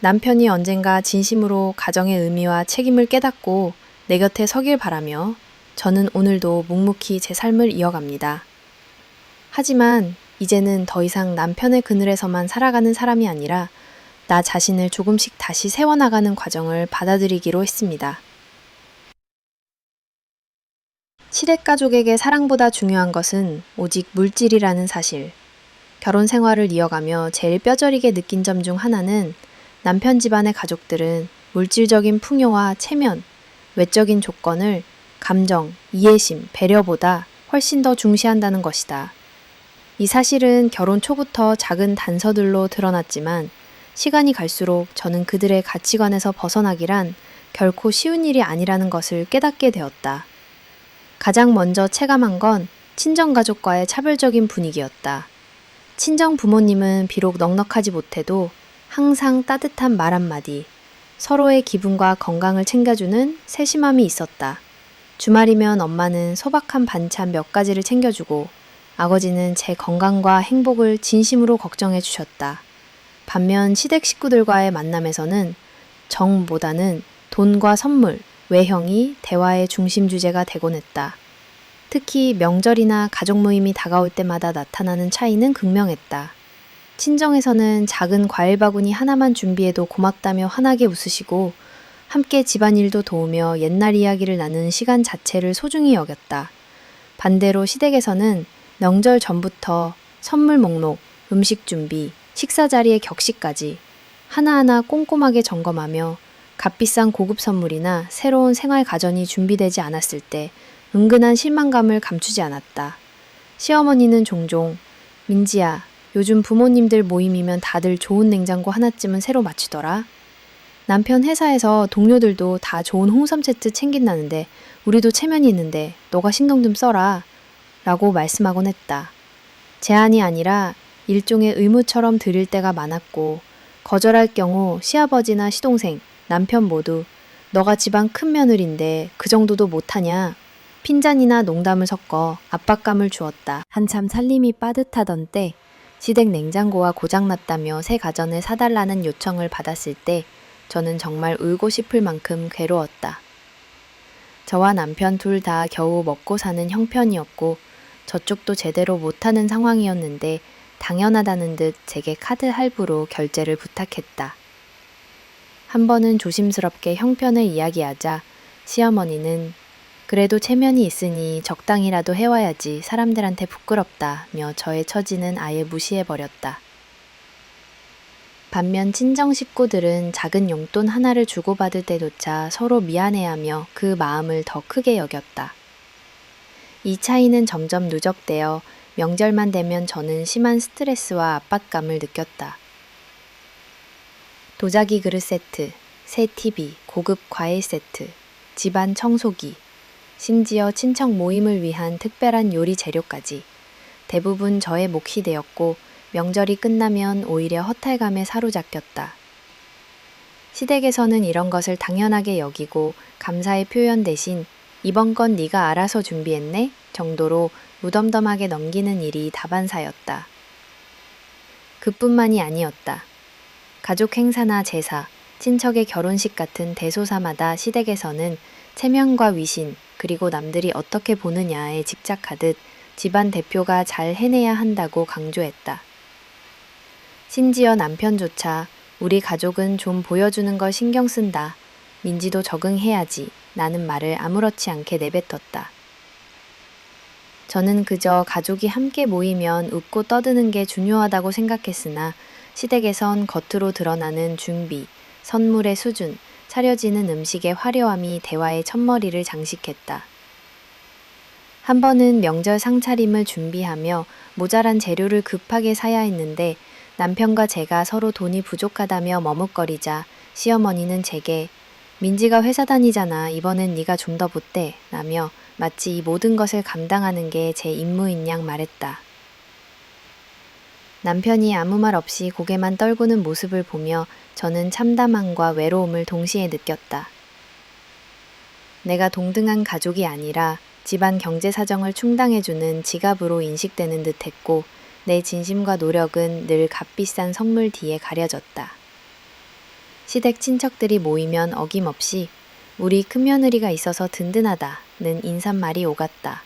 남편이 언젠가 진심으로 가정의 의미와 책임을 깨닫고 내 곁에 서길 바라며 저는 오늘도 묵묵히 제 삶을 이어갑니다. 하지만 이제는 더 이상 남편의 그늘에서만 살아가는 사람이 아니라 나 자신을 조금씩 다시 세워나가는 과정을 받아들이기로 했습니다. 시댁 가족에게 사랑보다 중요한 것은 오직 물질이라는 사실. 결혼 생활을 이어가며 제일 뼈저리게 느낀 점 중 하나는 남편 집안의 가족들은 물질적인 풍요와 체면, 외적인 조건을 감정, 이해심, 배려보다 훨씬 더 중시한다는 것이다. 이 사실은 결혼 초부터 작은 단서들로 드러났지만 시간이 갈수록 저는 그들의 가치관에서 벗어나기란 결코 쉬운 일이 아니라는 것을 깨닫게 되었다. 가장 먼저 체감한 건 친정가족과의 차별적인 분위기였다. 친정 부모님은 비록 넉넉하지 못해도 항상 따뜻한 말 한마디, 서로의 기분과 건강을 챙겨주는 세심함이 있었다. 주말이면 엄마는 소박한 반찬 몇 가지를 챙겨주고 아버지는 제 건강과 행복을 진심으로 걱정해 주셨다. 반면 시댁 식구들과의 만남에서는 정보다는 돈과 선물, 외형이 대화의 중심 주제가 되곤 했다. 특히 명절이나 가족 모임이 다가올 때마다 나타나는 차이는 극명했다. 친정에서는 작은 과일 바구니 하나만 준비해도 고맙다며 환하게 웃으시고 함께 집안일도 도우며 옛날 이야기를 나누는 시간 자체를 소중히 여겼다. 반대로 시댁에서는 명절 전부터 선물 목록, 음식 준비, 식사 자리의 격식까지 하나하나 꼼꼼하게 점검하며 값비싼 고급 선물이나 새로운 생활 가전이 준비되지 않았을 때 은근한 실망감을 감추지 않았다. 시어머니는 종종 민지야, 요즘 부모님들 모임이면 다들 좋은 냉장고 하나쯤은 새로 맞추더라. 남편 회사에서 동료들도 다 좋은 홍삼 세트 챙긴다는데 우리도 체면이 있는데 너가 신경 좀 써라 라고 말씀하곤 했다. 제안이 아니라 일종의 의무처럼 드릴 때가 많았고 거절할 경우 시아버지나 시동생, 남편 모두 너가 집안 큰 며느리인데 그 정도도 못하냐? 핀잔이나 농담을 섞어 압박감을 주었다. 한참 살림이 빠듯하던 때 시댁 냉장고가 고장났다며 새 가전을 사달라는 요청을 받았을 때 저는 정말 울고 싶을 만큼 괴로웠다. 저와 남편 둘 다 겨우 먹고 사는 형편이었고 저쪽도 제대로 못하는 상황이었는데 당연하다는 듯 제게 카드 할부로 결제를 부탁했다. 한 번은 조심스럽게 형편을 이야기하자 시어머니는 그래도 체면이 있으니 적당히라도 해와야지 사람들한테 부끄럽다며 저의 처지는 아예 무시해버렸다. 반면 친정 식구들은 작은 용돈 하나를 주고받을 때조차 서로 미안해하며 그 마음을 더 크게 여겼다. 이 차이는 점점 누적되어 명절만 되면 저는 심한 스트레스와 압박감을 느꼈다. 도자기 그릇 세트, 새 TV, 고급 과일 세트, 집안 청소기, 심지어 친척 모임을 위한 특별한 요리 재료까지 대부분 저의 몫이 되었고 명절이 끝나면 오히려 허탈감에 사로잡혔다. 시댁에서는 이런 것을 당연하게 여기고 감사의 표현 대신 이번 건 네가 알아서 준비했네 정도로 무덤덤하게 넘기는 일이 다반사였다. 그뿐만이 아니었다. 가족 행사나 제사, 친척의 결혼식 같은 대소사마다 시댁에서는 체면과 위신, 그리고 남들이 어떻게 보느냐에 집착하듯 집안 대표가 잘 해내야 한다고 강조했다. 심지어 남편조차 우리 가족은 좀 보여주는 걸 신경 쓴다. 민지도 적응해야지. 라는 말을 아무렇지 않게 내뱉었다. 저는 그저 가족이 함께 모이면 웃고 떠드는 게 중요하다고 생각했으나 시댁에선 겉으로 드러나는 준비, 선물의 수준, 차려지는 음식의 화려함이 대화의 첫머리를 장식했다. 한 번은 명절 상차림을 준비하며 모자란 재료를 급하게 사야 했는데 남편과 제가 서로 돈이 부족하다며 머뭇거리자 시어머니는 제게 민지가 회사 다니잖아. 이번엔 네가 좀 더 보태. 라며 마치 이 모든 것을 감당하는 게 제 임무인 양 말했다. 남편이 아무 말 없이 고개만 떨구는 모습을 보며 저는 참담함과 외로움을 동시에 느꼈다. 내가 동등한 가족이 아니라 집안 경제 사정을 충당해주는 지갑으로 인식되는 듯했고 내 진심과 노력은 늘 값비싼 선물 뒤에 가려졌다. 시댁 친척들이 모이면 어김없이 우리 큰며느리가 있어서 든든하다는 인사말이 오갔다.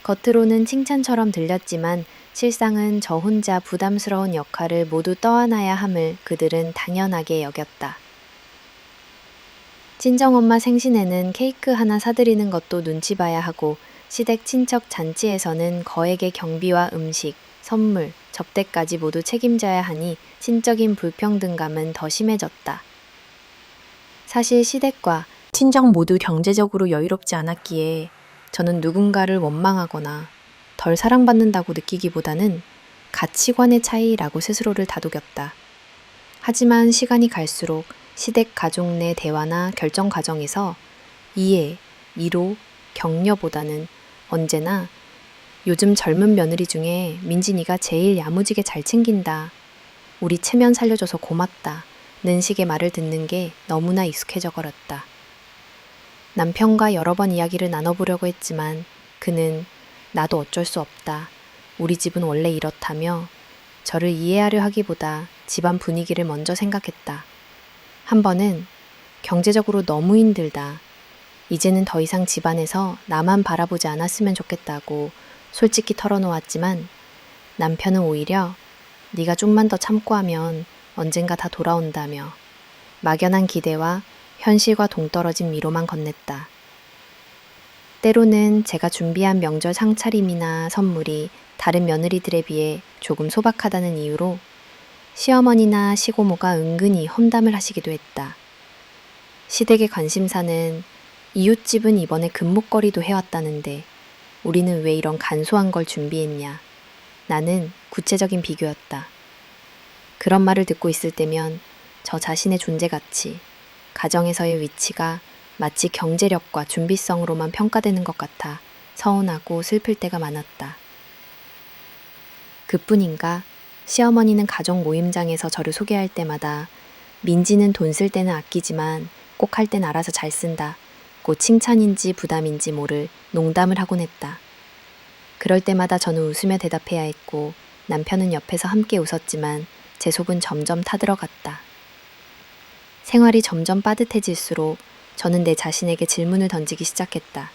겉으로는 칭찬처럼 들렸지만 실상은 저 혼자 부담스러운 역할을 모두 떠안아야 함을 그들은 당연하게 여겼다. 친정엄마 생신에는 케이크 하나 사드리는 것도 눈치 봐야 하고 시댁 친척 잔치에서는 거액의 경비와 음식, 선물, 접대까지 모두 책임져야 하니 신적인 불평등감은 더 심해졌다. 사실 시댁과 친정 모두 경제적으로 여유롭지 않았기에 저는 누군가를 원망하거나 덜 사랑받는다고 느끼기보다는 가치관의 차이라고 스스로를 다독였다. 하지만 시간이 갈수록 시댁 가족 내 대화나 결정 과정에서 이해, 위로, 격려보다는 언제나 요즘 젊은 며느리 중에 민진이가 제일 야무지게 잘 챙긴다. 우리 체면 살려줘서 고맙다. 는 식의 말을 듣는 게 너무나 익숙해져 버렸다. 남편과 여러 번 이야기를 나눠보려고 했지만 그는 나도 어쩔 수 없다. 우리 집은 원래 이렇다며 저를 이해하려 하기보다 집안 분위기를 먼저 생각했다. 한 번은 경제적으로 너무 힘들다. 이제는 더 이상 집안에서 나만 바라보지 않았으면 좋겠다고 솔직히 털어놓았지만 남편은 오히려 네가 좀만 더 참고 하면 언젠가 다 돌아온다며 막연한 기대와 현실과 동떨어진 위로만 건넸다. 때로는 제가 준비한 명절 상차림이나 선물이 다른 며느리들에 비해 조금 소박하다는 이유로 시어머니나 시고모가 은근히 험담을 하시기도 했다. 시댁의 관심사는 이웃집은 이번에 금목걸이도 해왔다는데 우리는 왜 이런 간소한 걸 준비했냐. 나는 구체적인 비교였다. 그런 말을 듣고 있을 때면 저 자신의 존재 가치, 가정에서의 위치가 마치 경제력과 준비성으로만 평가되는 것 같아 서운하고 슬플 때가 많았다. 그뿐인가 시어머니는 가족 모임장에서 저를 소개할 때마다 민지는 돈 쓸 때는 아끼지만 꼭 할 땐 알아서 잘 쓴다. 고 칭찬인지 부담인지 모를 농담을 하곤 했다. 그럴 때마다 저는 웃으며 대답해야 했고 남편은 옆에서 함께 웃었지만 제 속은 점점 타들어갔다. 생활이 점점 빠듯해질수록 저는 내 자신에게 질문을 던지기 시작했다.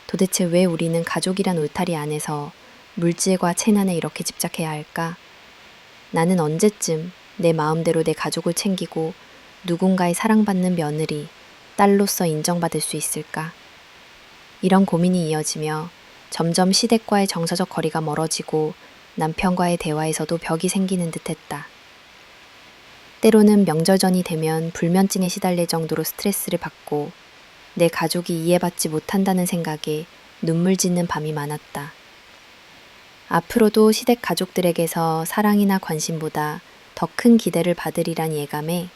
도대체 왜 우리는 가족이란 울타리 안에서 물질과 체난에 이렇게 집착해야 할까? 나는 언제쯤 내 마음대로 내 가족을 챙기고 누군가의 사랑받는 며느리, 딸로서 인정받을 수 있을까? 이런 고민이 이어지며 점점 시댁과의 정서적 거리가 멀어지고 남편과의 대화에서도 벽이 생기는 듯했다. 때로는 명절 전이 되면 불면증에 시달릴 정도로 스트레스를 받고 내 가족이 이해받지 못한다는 생각에 눈물 짓는 밤이 많았다. 앞으로도 시댁 가족들에게서 사랑이나 관심보다 더 큰 기대를 받으리란 예감에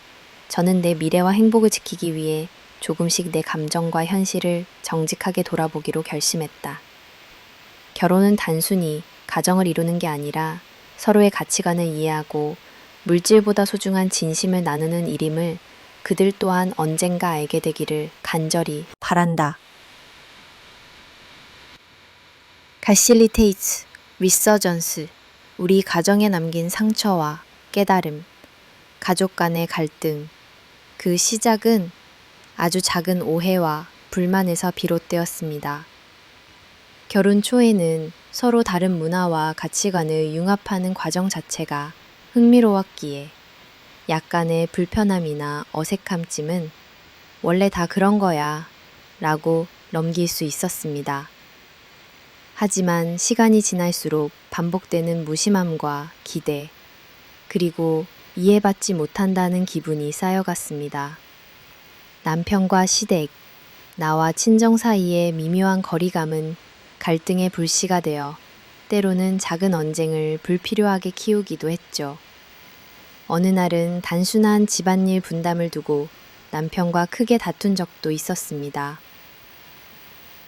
저는 내 미래와 행복을 지키기 위해 조금씩 내 감정과 현실을 정직하게 돌아보기로 결심했다. 결혼은 단순히 가정을 이루는 게 아니라 서로의 가치관을 이해하고 물질보다 소중한 진심을 나누는 일임을 그들 또한 언젠가 알게 되기를 간절히 바란다. 가실리테이츠, 리서전스, 우리 가정에 남긴 상처와 깨달음, 가족 간의 갈등, 그 시작은 아주 작은 오해와 불만에서 비롯되었습니다. 결혼 초에는 서로 다른 문화와 가치관을 융합하는 과정 자체가 흥미로웠기에 약간의 불편함이나 어색함쯤은 원래 다 그런 거야 라고 넘길 수 있었습니다. 하지만 시간이 지날수록 반복되는 무심함과 기대, 그리고 이해받지 못한다는 기분이 쌓여갔습니다. 남편과 시댁, 나와 친정 사이의 미묘한 거리감은 갈등의 불씨가 되어 때로는 작은 언쟁을 불필요하게 키우기도 했죠. 어느 날은 단순한 집안일 분담을 두고 남편과 크게 다툰 적도 있었습니다.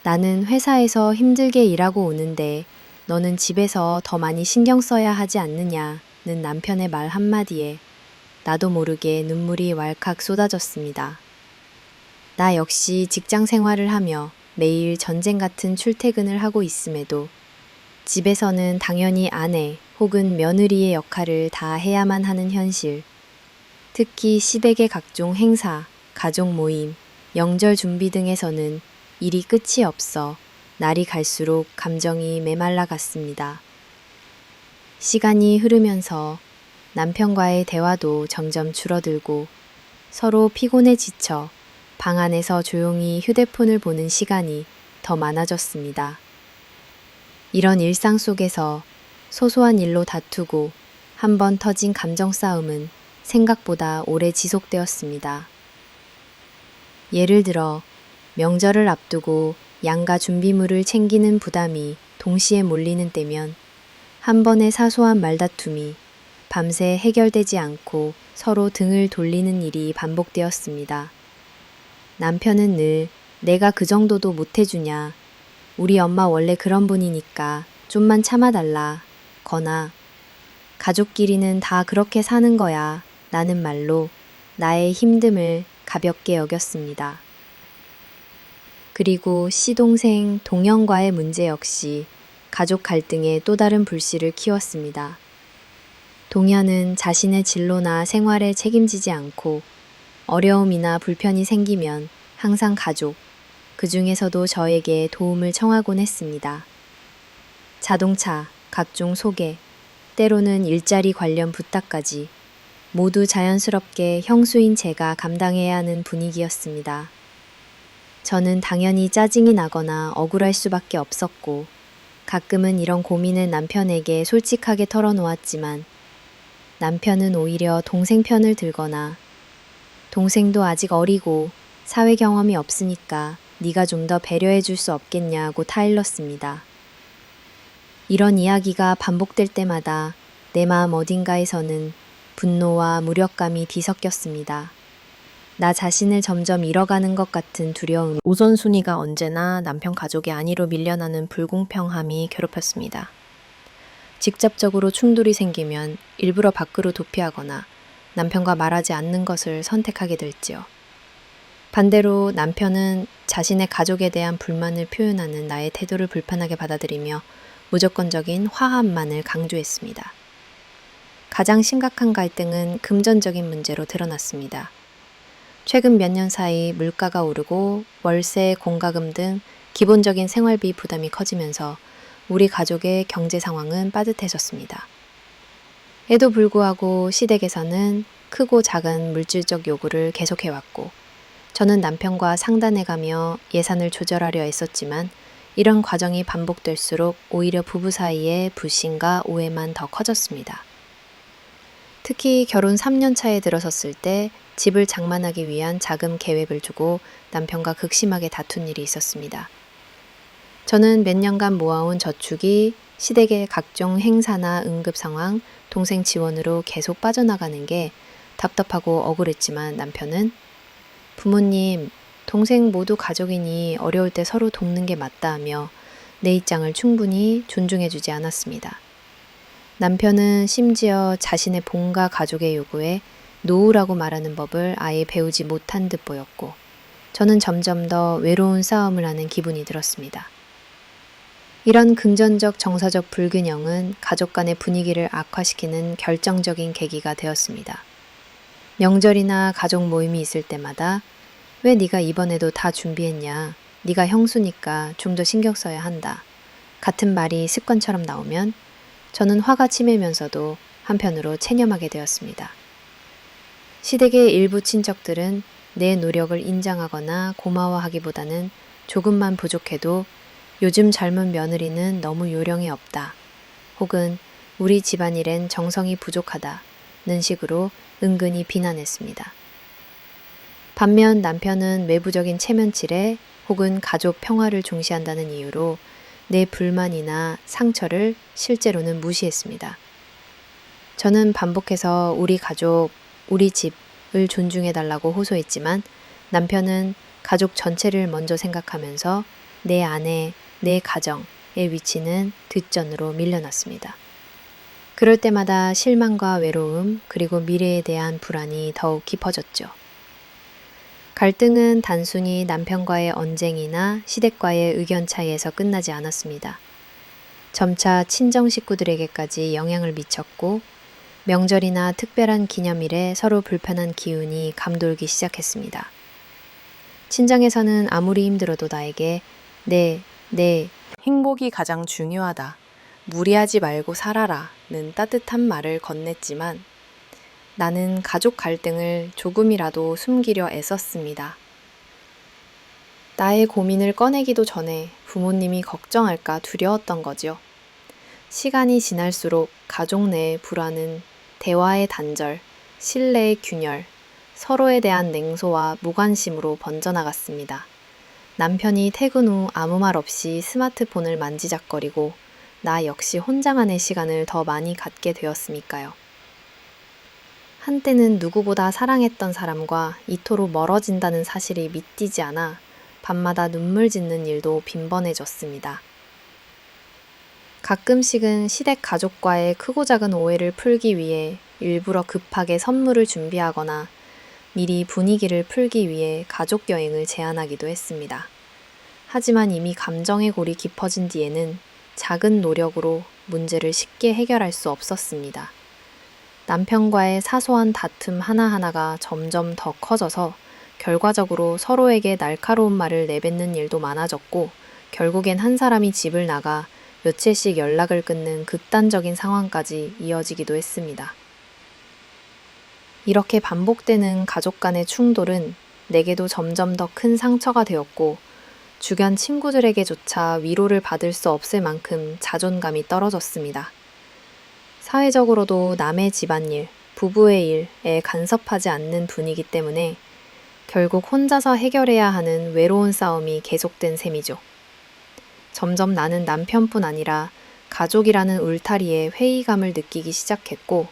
나는 회사에서 힘들게 일하고 오는데 너는 집에서 더 많이 신경 써야 하지 않느냐는 남편의 말 한마디에 나도 모르게 눈물이 왈칵 쏟아졌습니다. 나 역시 직장 생활을 하며 매일 전쟁 같은 출퇴근을 하고 있음에도 집에서는 당연히 아내 혹은 며느리의 역할을 다 해야만 하는 현실, 특히 시댁의 각종 행사, 가족 모임, 명절 준비 등에서는 일이 끝이 없어 날이 갈수록 감정이 메말라 갔습니다. 시간이 흐르면서 남편과의 대화도 점점 줄어들고 서로 피곤해 지쳐 방 안에서 조용히 휴대폰을 보는 시간이 더 많아졌습니다. 이런 일상 속에서 소소한 일로 다투고 한 번 터진 감정 싸움은 생각보다 오래 지속되었습니다. 예를 들어 명절을 앞두고 양가 준비물을 챙기는 부담이 동시에 몰리는 때면 한 번의 사소한 말다툼이 밤새 해결되지 않고 서로 등을 돌리는 일이 반복되었습니다. 남편은 늘 내가 그 정도도 못해주냐, 우리 엄마 원래 그런 분이니까 좀만 참아달라 거나 가족끼리는 다 그렇게 사는 거야 라는 말로 나의 힘듦을 가볍게 여겼습니다. 그리고 시동생 동영과의 문제 역시 가족 갈등의 또 다른 불씨를 키웠습니다. 동현은 자신의 진로나 생활에 책임지지 않고 어려움이나 불편이 생기면 항상 가족, 그 중에서도 저에게 도움을 청하곤 했습니다. 자동차, 각종 소개, 때로는 일자리 관련 부탁까지 모두 자연스럽게 형수인 제가 감당해야 하는 분위기였습니다. 저는 당연히 짜증이 나거나 억울할 수밖에 없었고 가끔은 이런 고민을 남편에게 솔직하게 털어놓았지만 남편은 오히려 동생 편을 들거나 동생도 아직 어리고 사회 경험이 없으니까 네가 좀 더 배려해 줄 수 없겠냐고 타일렀습니다. 이런 이야기가 반복될 때마다 내 마음 어딘가에서는 분노와 무력감이 뒤섞였습니다. 나 자신을 점점 잃어가는 것 같은 두려움. 우선순위가 언제나 남편 가족의 안위로 밀려나는 불공평함이 괴롭혔습니다. 직접적으로 충돌이 생기면 일부러 밖으로 도피하거나 남편과 말하지 않는 것을 선택하게 될지요. 반대로 남편은 자신의 가족에 대한 불만을 표현하는 나의 태도를 불편하게 받아들이며 무조건적인 화합만을 강조했습니다. 가장 심각한 갈등은 금전적인 문제로 드러났습니다. 최근 몇 년 사이 물가가 오르고 월세, 공과금 등 기본적인 생활비 부담이 커지면서 우리 가족의 경제 상황은 빠듯해졌습니다. 에도 불구하고 시댁에서는 크고 작은 물질적 요구를 계속해왔고 저는 남편과 상담해가며 예산을 조절하려 애썼지만 이런 과정이 반복될수록 오히려 부부 사이의 불신과 오해만 더 커졌습니다. 특히 결혼 3년 차에 들어섰을 때 집을 장만하기 위한 자금 계획을 두고 남편과 극심하게 다툰 일이 있었습니다. 저는 몇 년간 모아온 저축이 시댁의 각종 행사나 응급 상황, 동생 지원으로 계속 빠져나가는 게 답답하고 억울했지만 남편은 부모님, 동생 모두 가족이니 어려울 때 서로 돕는 게 맞다 하며 내 입장을 충분히 존중해주지 않았습니다. 남편은 심지어 자신의 본가 가족의 요구에 노우라고 말하는 법을 아예 배우지 못한 듯 보였고 저는 점점 더 외로운 싸움을 하는 기분이 들었습니다. 이런 금전적 정서적 불균형은 가족 간의 분위기를 악화시키는 결정적인 계기가 되었습니다. 명절이나 가족 모임이 있을 때마다 왜 네가 이번에도 다 준비했냐? 네가 형수니까 좀 더 신경 써야 한다. 같은 말이 습관처럼 나오면 저는 화가 치밀면서도 한편으로 체념하게 되었습니다. 시댁의 일부 친척들은 내 노력을 인정하거나 고마워하기보다는 조금만 부족해도 요즘 젊은 며느리는 너무 요령이 없다. 혹은 우리 집안일엔 정성이 부족하다는 식으로 은근히 비난했습니다. 반면 남편은 외부적인 체면칠에 혹은 가족 평화를 중시한다는 이유로 내 불만이나 상처를 실제로는 무시했습니다. 저는 반복해서 우리 가족, 우리 집을 존중해달라고 호소했지만 남편은 가족 전체를 먼저 생각하면서 내 아내, 내 가정의 위치는 뒷전으로 밀려났습니다. 그럴 때마다 실망과 외로움, 그리고 미래에 대한 불안이 더욱 깊어졌죠. 갈등은 단순히 남편과의 언쟁이나 시댁과의 의견 차이에서 끝나지 않았습니다. 점차 친정 식구들에게까지 영향을 미쳤고 명절이나 특별한 기념일에 서로 불편한 기운이 감돌기 시작했습니다. 친정에서는 아무리 힘들어도 나에게 네, 행복이 가장 중요하다. 무리하지 말고 살아라는 따뜻한 말을 건넸지만 나는 가족 갈등을 조금이라도 숨기려 애썼습니다. 나의 고민을 꺼내기도 전에 부모님이 걱정할까 두려웠던 거죠. 시간이 지날수록 가족 내의 불안은 대화의 단절, 신뢰의 균열, 서로에 대한 냉소와 무관심으로 번져나갔습니다. 남편이 퇴근 후 아무 말 없이 스마트폰을 만지작거리고 나 역시 혼자만의 시간을 더 많이 갖게 되었으니까요. 한때는 누구보다 사랑했던 사람과 이토록 멀어진다는 사실이 믿기지 않아 밤마다 눈물 짓는 일도 빈번해졌습니다. 가끔씩은 시댁 가족과의 크고 작은 오해를 풀기 위해 일부러 급하게 선물을 준비하거나 미리 분위기를 풀기 위해 가족 여행을 제안하기도 했습니다. 하지만 이미 감정의 골이 깊어진 뒤에는 작은 노력으로 문제를 쉽게 해결할 수 없었습니다. 남편과의 사소한 다툼 하나하나가 점점 더 커져서 결과적으로 서로에게 날카로운 말을 내뱉는 일도 많아졌고 결국엔 한 사람이 집을 나가 며칠씩 연락을 끊는 극단적인 상황까지 이어지기도 했습니다. 이렇게 반복되는 가족 간의 충돌은 내게도 점점 더 큰 상처가 되었고 주변 친구들에게조차 위로를 받을 수 없을 만큼 자존감이 떨어졌습니다. 사회적으로도 남의 집안일, 부부의 일에 간섭하지 않는 분위기 때문에 결국 혼자서 해결해야 하는 외로운 싸움이 계속된 셈이죠. 점점 나는 남편뿐 아니라 가족이라는 울타리에 회의감을 느끼기 시작했고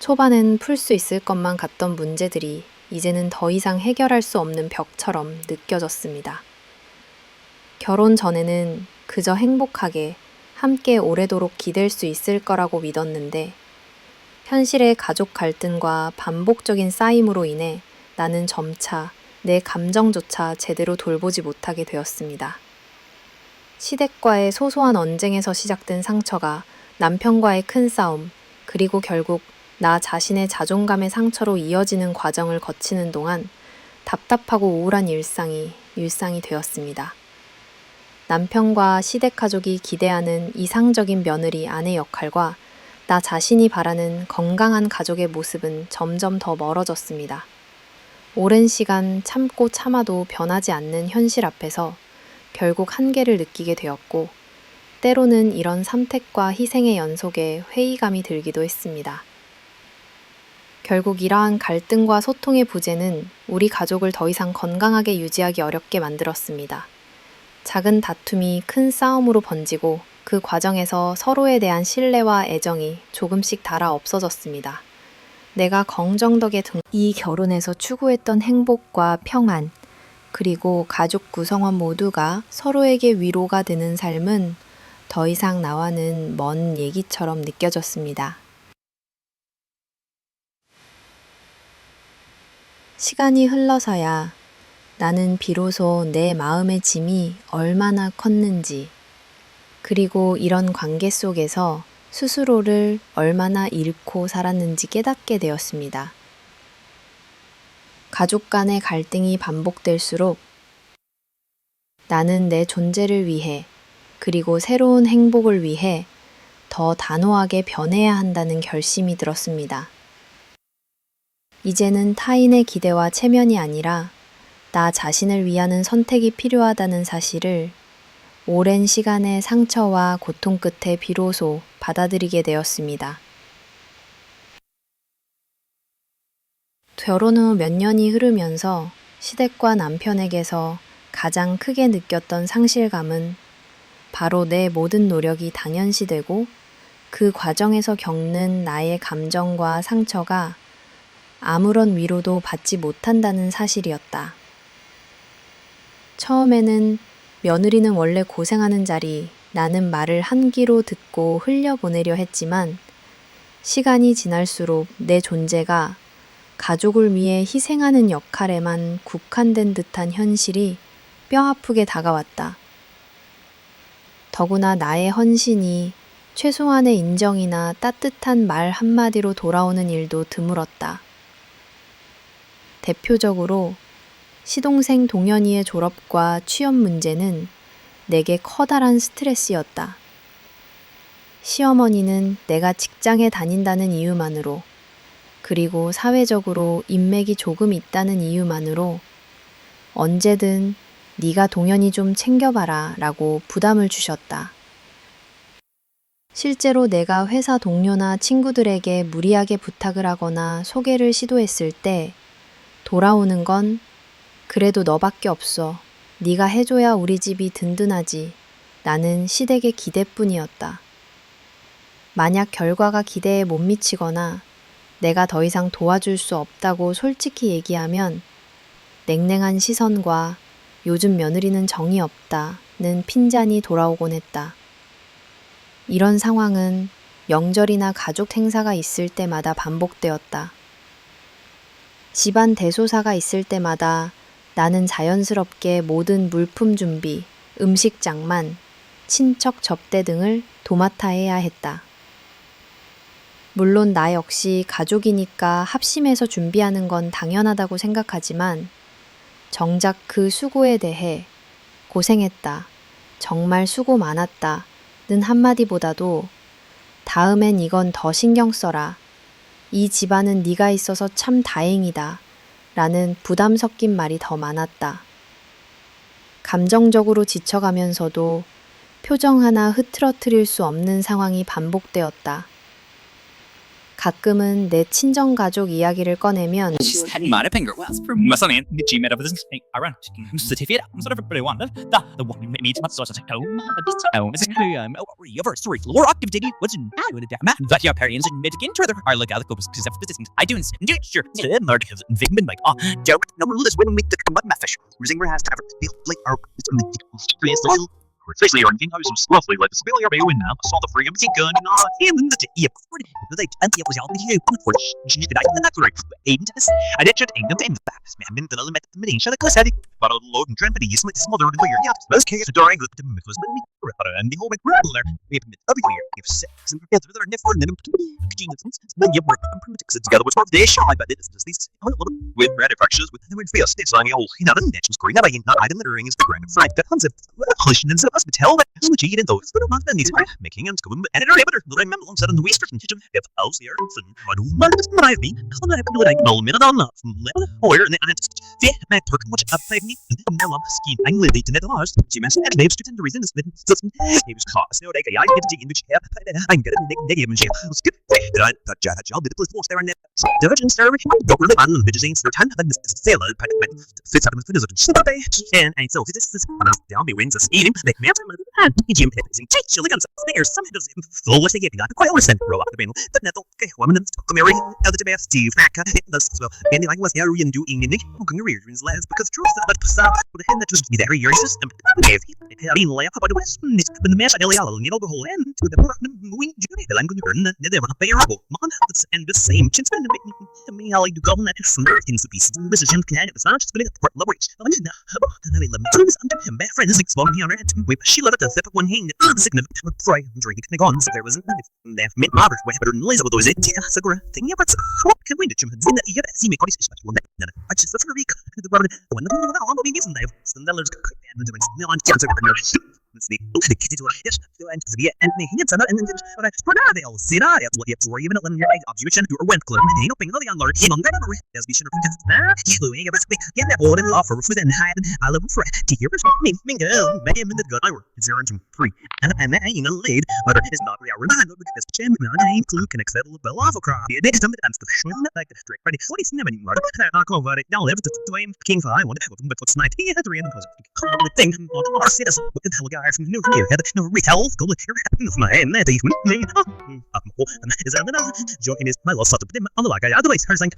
초반엔 풀 수 있을 것만 같던 문제들이 이제는 더 이상 해결할 수 없는 벽처럼 느껴졌습니다. 결혼 전에는 그저 행복하게 함께 오래도록 기댈 수 있을 거라고 믿었는데 현실의 가족 갈등과 반복적인 쌓임으로 인해 나는 점차 내 감정조차 제대로 돌보지 못하게 되었습니다. 시댁과의 소소한 언쟁에서 시작된 상처가 남편과의 큰 싸움, 그리고 결국 나 자신의 자존감의 상처로 이어지는 과정을 거치는 동안 답답하고 우울한 일상이 되었습니다. 남편과 시댁 가족이 기대하는 이상적인 며느리 아내 역할과 나 자신이 바라는 건강한 가족의 모습은 점점 더 멀어졌습니다. 오랜 시간 참고 참아도 변하지 않는 현실 앞에서 결국 한계를 느끼게 되었고 때로는 이런 선택과 희생의 연속에 회의감이 들기도 했습니다. 결국 이러한 갈등과 소통의 부재는 우리 가족을 더 이상 건강하게 유지하기 어렵게 만들었습니다. 작은 다툼이 큰 싸움으로 번지고 그 과정에서 서로에 대한 신뢰와 애정이 조금씩 닳아 없어졌습니다. 내가 긍정덕에 이 결혼에서 추구했던 행복과 평안, 그리고 가족 구성원 모두가 서로에게 위로가 되는 삶은 더 이상 나와는 먼 얘기처럼 느껴졌습니다. 시간이 흘러서야 나는 비로소 내 마음의 짐이 얼마나 컸는지, 그리고 이런 관계 속에서 스스로를 얼마나 잃고 살았는지 깨닫게 되었습니다. 가족 간의 갈등이 반복될수록 나는 내 존재를 위해, 그리고 새로운 행복을 위해 더 단호하게 변해야 한다는 결심이 들었습니다. 이제는 타인의 기대와 체면이 아니라 나 자신을 위하는 선택이 필요하다는 사실을 오랜 시간의 상처와 고통 끝에 비로소 받아들이게 되었습니다. 결혼 후 몇 년이 흐르면서 시댁과 남편에게서 가장 크게 느꼈던 상실감은 바로 내 모든 노력이 당연시되고 그 과정에서 겪는 나의 감정과 상처가 아무런 위로도 받지 못한다는 사실이었다. 처음에는 며느리는 원래 고생하는 자리, 나는 말을 한 귀로 듣고 흘려보내려 했지만 시간이 지날수록 내 존재가 가족을 위해 희생하는 역할에만 국한된 듯한 현실이 뼈아프게 다가왔다. 더구나 나의 헌신이 최소한의 인정이나 따뜻한 말 한마디로 돌아오는 일도 드물었다. 대표적으로 시동생 동현이의 졸업과 취업 문제는 내게 커다란 스트레스였다. 시어머니는 내가 직장에 다닌다는 이유만으로, 그리고 사회적으로 인맥이 조금 있다는 이유만으로 언제든 네가 동현이 좀 챙겨봐라 라고 부담을 주셨다. 실제로 내가 회사 동료나 친구들에게 무리하게 부탁을 하거나 소개를 시도했을 때 돌아오는 건 그래도 너밖에 없어. 네가 해줘야 우리 집이 든든하지. 나는 시댁의 기대뿐이었다. 만약 결과가 기대에 못 미치거나 내가 더 이상 도와줄 수 없다고 솔직히 얘기하면 냉랭한 시선과 요즘 며느리는 정이 없다는 핀잔이 돌아오곤 했다. 이런 상황은 명절이나 가족 행사가 있을 때마다 반복되었다. 집안 대소사가 있을 때마다 나는 자연스럽게 모든 물품 준비, 음식 장만, 친척 접대 등을 도맡아 해야 했다. 물론 나 역시 가족이니까 합심해서 준비하는 건 당연하다고 생각하지만 정작 그 수고에 대해 고생했다, 정말 수고 많았다는 한마디보다도 다음엔 이건 더 신경 써라, 이 집안은 네가 있어서 참 다행이다 라는 부담 섞인 말이 더 많았다. 감정적으로 지쳐가면서도 표정 하나 흐트러뜨릴 수 없는 상황이 반복되었다. 가끔은 내 친정가족 이야기를 꺼내면 My finger was from my son and the G met of this around certificate sort of everybody wanted the one meets my source of home is over story floor activity was in that your parents and made again further are like other couples because of this I do sure Lord has been like joke no this when we took my fish using has to have like our especially on I was so lovely like the I now I saw the freedom gun and all and the anti was out here for I that's right I did should ain't them من ضمن المتمرين شركة سادي بعض اللوج نجرب بدي يسمع the word weird yeah بس كيف during the was and the whole regular we every year if six and together with our niffer and then then you work together with the show I bet it's these with red fractures with the feel states on all you know the nations green I didn't ring is the grand fright that concept hushing and us tell that so much in those but not these making and going and editor but I remember alongside on the waste from kitchen if else here and I do not I be I know like no minute on or and في ما ترك much up فاهمني نعم سكين انجلي دي تنت لاش جي ماس اد نيبس تند ريزن اس سيستم نيبس كاس نو دايك يا جيت دي اندش هاب I'm good نيجي من شيء skip that جا job the police force there and divergence there don't really man vigilance their time then this sailor fits up with the so they and so this is down be wins us eating they may have jim pissing teach you against stairs some does so what they get got quite listen roll up the bin but not okay woman come here out the best Steve Fracka that's well and I was here and doing in reasons less because truth that passar with the that just be there your system if I mean lay up about the west but the mess I all you know the whole end to the wing journey the language burn the never pay your man and the same chance to me how you go on that from things to be this is him can it's not just going to leverage I mean let me this under him bad friend is exploding here we she let the zip one hand the significant fry drinking the guns there was they have made Robert way better than Liz with those it cigarette thing yeah but what can we do you see me quite special one I just that's the when the one on the meetings and they've some dollars and sleep. The kitty to yes, and to be and hints and they all sit out at what you for even when your observation or went club and no ping on the unlord him on that as we should have that Louis about me get that board and offer within hide I love for to hear me mingo maybe in the good hour 0 3 and then you know lead but it is not the hour 9 look at this gym and I ain't clue can accept the bell off across it is something that's the show like the straight ready what is never anymore I go about it now live to swim king for I want but what's 19 at the end of the thing or sit as with the hell guy from new here had no retail go with here of my hand that even me is that joking is my lost but on the back I otherwise her saying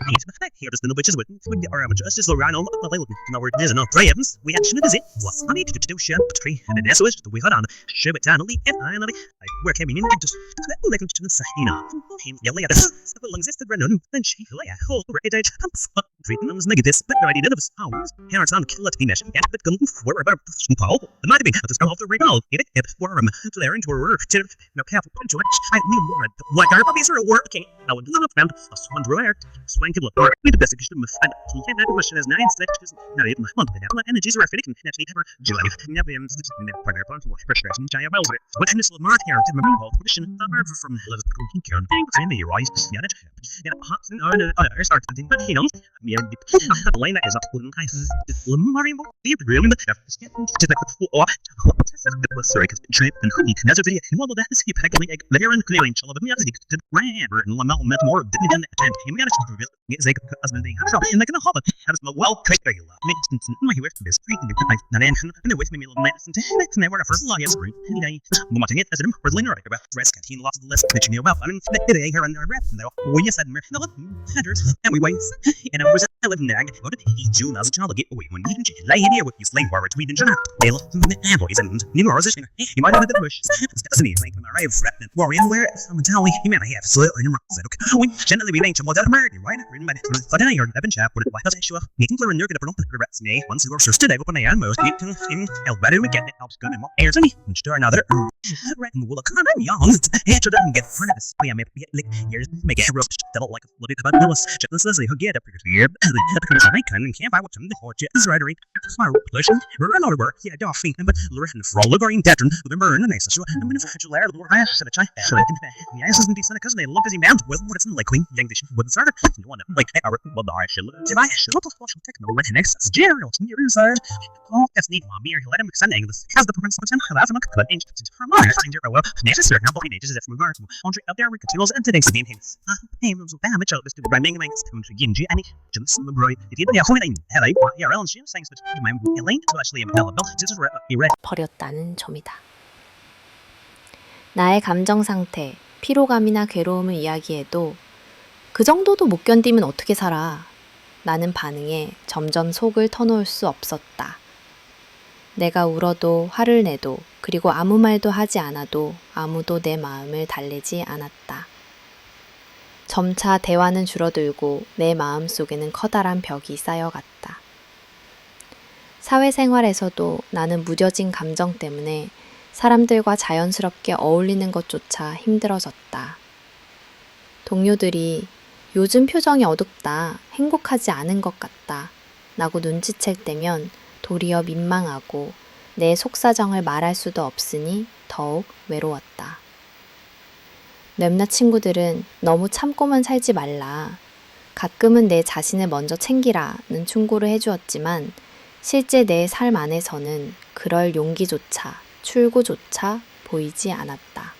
here just the bitches with the arm just around on no word is no three heavens we actually is it what's I need to do shit tree and then so we had on ship it down and finally where came in just like to the Sahina yeah like this the lungs is the random then she like a whole right treating them as negative but no idea of sounds here it's on kill it finish yeah but going for about Paul the might be to come off the recall it for him to their into work to no careful to it I mean what our puppies are working I would love them a swan drawer swank look or with the best of them and he can that question is 9 stretches now it must have energies are fitting naturally never July never partner point for pressure and giant about it what in this little mark here to remember position from the cooking care and the right yeah hot and I started to think but you know the line that is up with nice marine the really the to the sorry cuz trip and he can video and what that is he pack like layer and clearing all of them to the brand and la met more didn't attend him got to is like husband thing so in like the hobbit has the well trick regular instance my way to this street and and with me little medicine and they were first log is great and I watching it as a Berlin right about dress canteen lots of the list that you knew about I mean they here and there and we said no and we wait and I was I live in Nag what did he do as a child get away when you lay in here with you slave bar between the they look and boys and new position you might have the bush doesn't he like when I arrive threatening worrying where I'm telling you man I have absolutely no said okay we generally we ain't more than American right written by but I heard Evan chap what why does it show up making clear and you're gonna put on the rats nay once you are today open a most in el better we get it helps gun and airs any to another right will come I'm young it doesn't get furnace we am like here's make it roast that'll like look at about Willis just as they get up here I can can't buy what some the horse is right smart pollution run out of work yeah doffing but listen for all the green dead remember in the next so I'm in a layer of the I said a chai so yes isn't decent because they look as he bound with what it's like queen young dish wouldn't start you want to like I well I should if I should what the fuck take no right next general to your side oh that's neat mom here let him sending this has the prince of time have a cut inch from my find your well next is now point ages from regard to Andre up there we continues and today's game hints hey so damage out this to bring my to yin ji any just some bro if you don't have any hello yeah Ellen she thanks to my Elaine to actually available just read 버렸다는 점이다. 나의 감정 상태, 피로감이나 괴로움을 이야기해도 그 정도도 못 견디면 어떻게 살아? 라는 반응에 점점 속을 터놓을 수 없었다. 내가 울어도 화를 내도 그리고 아무 말도 하지 않아도 아무도 내 마음을 달래지 않았다. 점차 대화는 줄어들고 내 마음 속에는 커다란 벽이 쌓여갔다. 사회생활에서도 나는 무뎌진 감정 때문에 사람들과 자연스럽게 어울리는 것조차 힘들어졌다. 동료들이 요즘 표정이 어둡다, 행복하지 않은 것 같다 라고 눈치챌 때면 도리어 민망하고 내 속사정을 말할 수도 없으니 더욱 외로웠다. 몇몇 친구들은 너무 참고만 살지 말라, 가끔은 내 자신을 먼저 챙기라는 충고를 해주었지만 실제 내 삶 안에서는 그럴 용기조차 출구조차 보이지 않았다.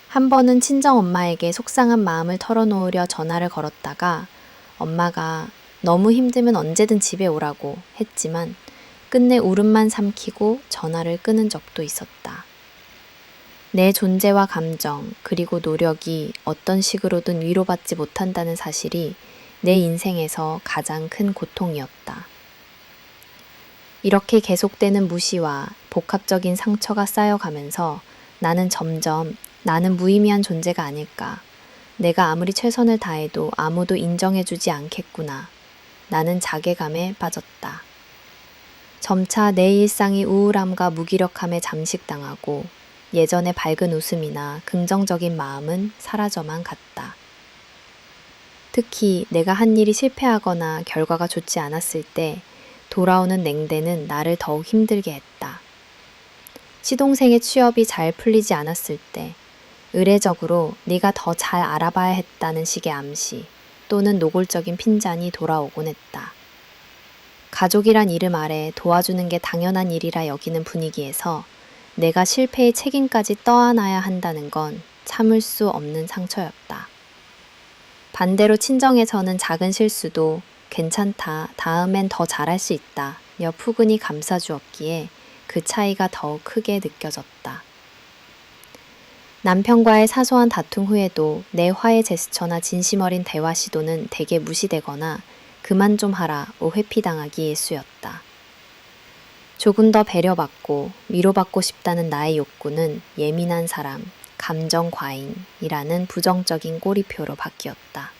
한 번은 친정엄마에게 속상한 마음을 털어놓으려 전화를 걸었다가 엄마가 너무 힘들면 언제든 집에 오라고 했지만 끝내 울음만 삼키고 전화를 끊은 적도 있었다. 내 존재와 감정 그리고 노력이 어떤 식으로든 위로받지 못한다는 사실이 내 인생에서 가장 큰 고통이었다. 이렇게 계속되는 무시와 복합적인 상처가 쌓여가면서 나는 점점 나는 무의미한 존재가 아닐까, 내가 아무리 최선을 다해도 아무도 인정해주지 않겠구나, 나는 자괴감에 빠졌다. 점차 내 일상이 우울함과 무기력함에 잠식당하고 예전의 밝은 웃음이나 긍정적인 마음은 사라져만 갔다. 특히 내가 한 일이 실패하거나 결과가 좋지 않았을 때 돌아오는 냉대는 나를 더욱 힘들게 했다. 시동생의 취업이 잘 풀리지 않았을 때 의례적으로 네가 더 잘 알아봐야 했다는 식의 암시 또는 노골적인 핀잔이 돌아오곤 했다. 가족이란 이름 아래 도와주는 게 당연한 일이라 여기는 분위기에서 내가 실패의 책임까지 떠안아야 한다는 건 참을 수 없는 상처였다. 반대로 친정에서는 작은 실수도 괜찮다, 다음엔 더 잘할 수 있다, 여 푸근히 감싸주었기에 그 차이가 더욱 크게 느껴졌다. 남편과의 사소한 다툼 후에도 내 화해 제스처나 진심 어린 대화 시도는 대개 무시되거나 그만 좀 하라고 회피당하기 일쑤였다. 조금 더 배려받고 위로받고 싶다는 나의 욕구는 예민한 사람, 감정 과잉이라는 부정적인 꼬리표로 바뀌었다.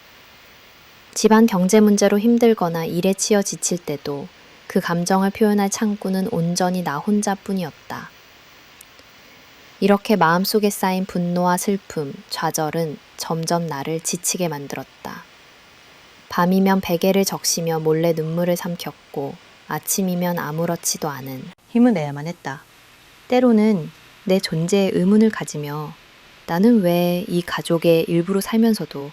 집안 경제 문제로 힘들거나 일에 치여 지칠 때도 그 감정을 표현할 창구는 온전히 나 혼자뿐이었다. 이렇게 마음속에 쌓인 분노와 슬픔, 좌절은 점점 나를 지치게 만들었다. 밤이면 베개를 적시며 몰래 눈물을 삼켰고 아침이면 아무렇지도 않은 힘을 내야만 했다. 때로는 내 존재에 의문을 가지며 나는 왜 이 가족의 일부로 살면서도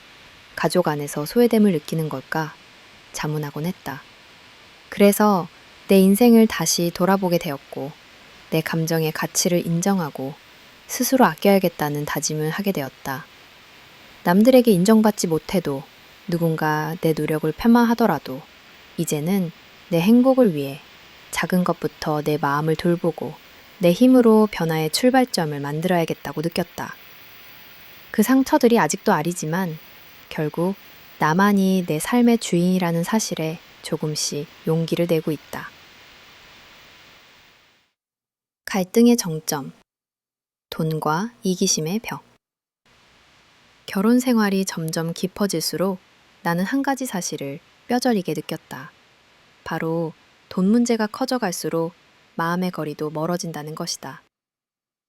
가족 안에서 소외됨을 느끼는 걸까 자문하곤 했다. 그래서 내 인생을 다시 돌아보게 되었고 내 감정의 가치를 인정하고 스스로 아껴야겠다는 다짐을 하게 되었다. 남들에게 인정받지 못해도 누군가 내 노력을 폄하하더라도 이제는 내 행복을 위해 작은 것부터 내 마음을 돌보고 내 힘으로 변화의 출발점을 만들어야겠다고 느꼈다. 그 상처들이 아직도 아리지만 결국 나만이 내 삶의 주인이라는 사실에 조금씩 용기를 내고 있다. 갈등의 정점, 돈과 이기심의 벽. 결혼 생활이 점점 깊어질수록 나는 한 가지 사실을 뼈저리게 느꼈다. 바로 돈 문제가 커져갈수록 마음의 거리도 멀어진다는 것이다.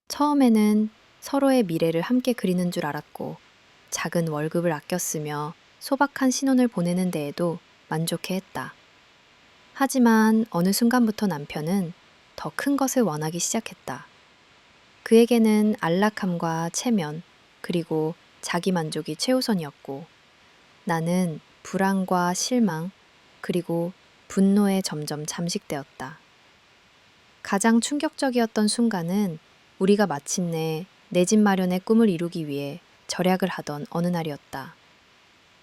처음에는 서로의 미래를 함께 그리는 줄 알았고 작은 월급을 아껴 쓰며 소박한 신혼을 보내는 데에도 만족해했다. 하지만 어느 순간부터 남편은 더 큰 것을 원하기 시작했다. 그에게는 안락함과 체면, 그리고 자기 만족이 최우선이었고 나는 불안과 실망, 그리고 분노에 점점 잠식되었다. 가장 충격적이었던 순간은 우리가 마침내 내 집 마련의 꿈을 이루기 위해 절약을 하던 어느 날이었다.